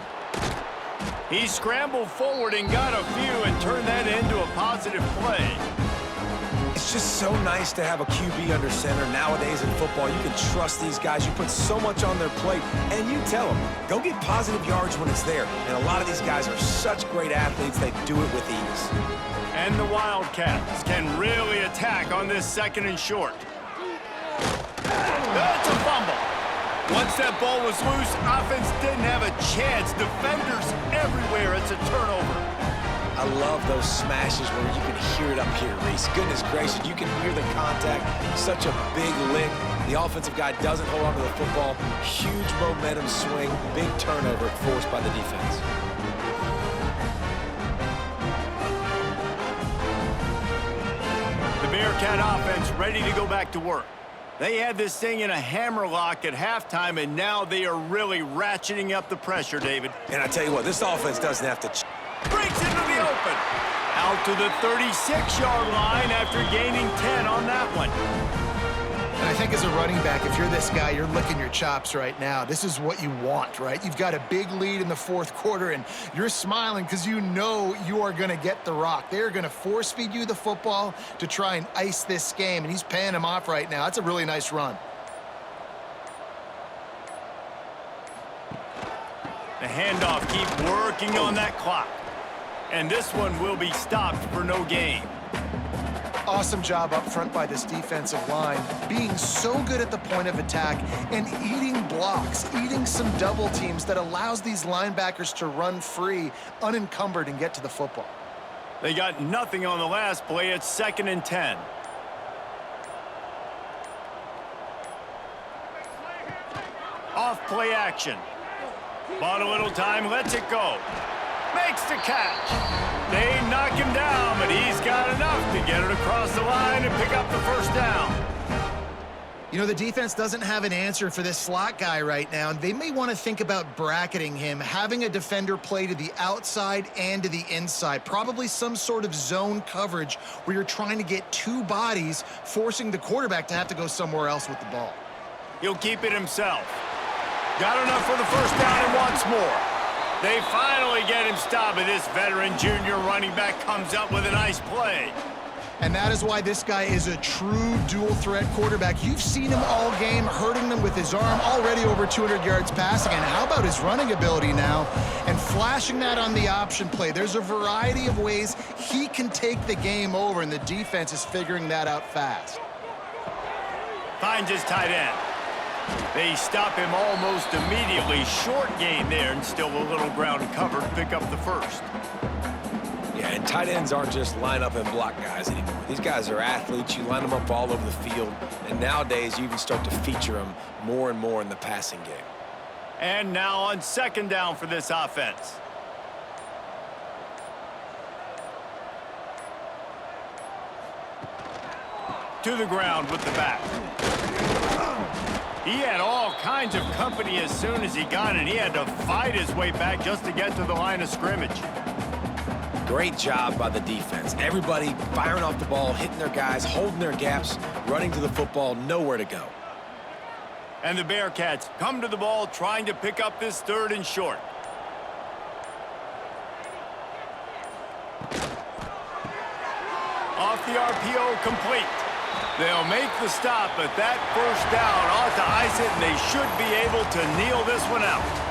He scrambled forward and got a few and turned that into a positive play. It's just so nice to have a QB under center. Nowadays in football, you can trust these guys. You put so much on their plate, and you tell them, go get positive yards when it's there. And a lot of these guys are such great athletes, they do it with ease. And the Wildcats can really attack on this 2nd and short. That's a fumble. Once that ball was loose, offense didn't have a chance. Defenders everywhere. It's a turnover. I love those smashes where you can hear it up here, Reese. Goodness gracious, you can hear the contact. Such a big lick. The offensive guy doesn't hold on to the football. Huge momentum swing. Big turnover forced by the defense. The Bearcat offense ready to go back to work. They had this thing in a hammerlock at halftime, and now they are really ratcheting up the pressure, David. And I tell you what, this offense doesn't have to... Breaks into the open. Out to the 36-yard line after gaining 10 on that one. And I think as a running back, if you're this guy, you're licking your chops right now. This is what you want, right? You've got a big lead in the fourth quarter, and you're smiling because you know you are going to get the rock. They're going to force-feed you the football to try and ice this game, and he's paying him off right now. That's a really nice run. The handoff, keep working on that clock. And this one will be stopped for no gain. Awesome job up front by this defensive line, being so good at the point of attack and eating blocks, eating some double teams that allows these linebackers to run free, unencumbered, and get to the football. They got nothing on the last play. It's 2nd and 10. Off play action. Bought a little time, lets it go. Makes the catch. They knock him down, but he's got enough to get it across the line and pick up the 1st down. You know, the defense doesn't have an answer for this slot guy right now. They may want to think about bracketing him, having a defender play to the outside and to the inside. Probably some sort of zone coverage where you're trying to get 2 bodies, forcing the quarterback to have to go somewhere else with the ball. He'll keep it himself. Got enough for the 1st down and wants more. They finally get him stopped, and this veteran junior running back comes up with a nice play. And that is why this guy is a true dual-threat quarterback. You've seen him all game, hurting them with his arm, already over 200 yards passing. And how about his running ability now? And flashing that on the option play. There's a variety of ways he can take the game over, and the defense is figuring that out fast. Finds his tight end. They stop him almost immediately. Short gain there, and still a little ground covered to pick up the 1st. Yeah, and tight ends aren't just line up and block guys anymore. These guys are athletes. You line them up all over the field, and nowadays you even start to feature them more and more in the passing game. And now on 2nd down for this offense. To the ground with the back. He had all kinds of company as soon as he got it. He had to fight his way back just to get to the line of scrimmage. Great job by the defense. Everybody firing off the ball, hitting their guys, holding their gaps, running to the football, nowhere to go. And the Bearcats come to the ball trying to pick up this 3rd and short. the RPO complete. They'll make the stop, but that first down ought to ice it, and they should be able to kneel this one out.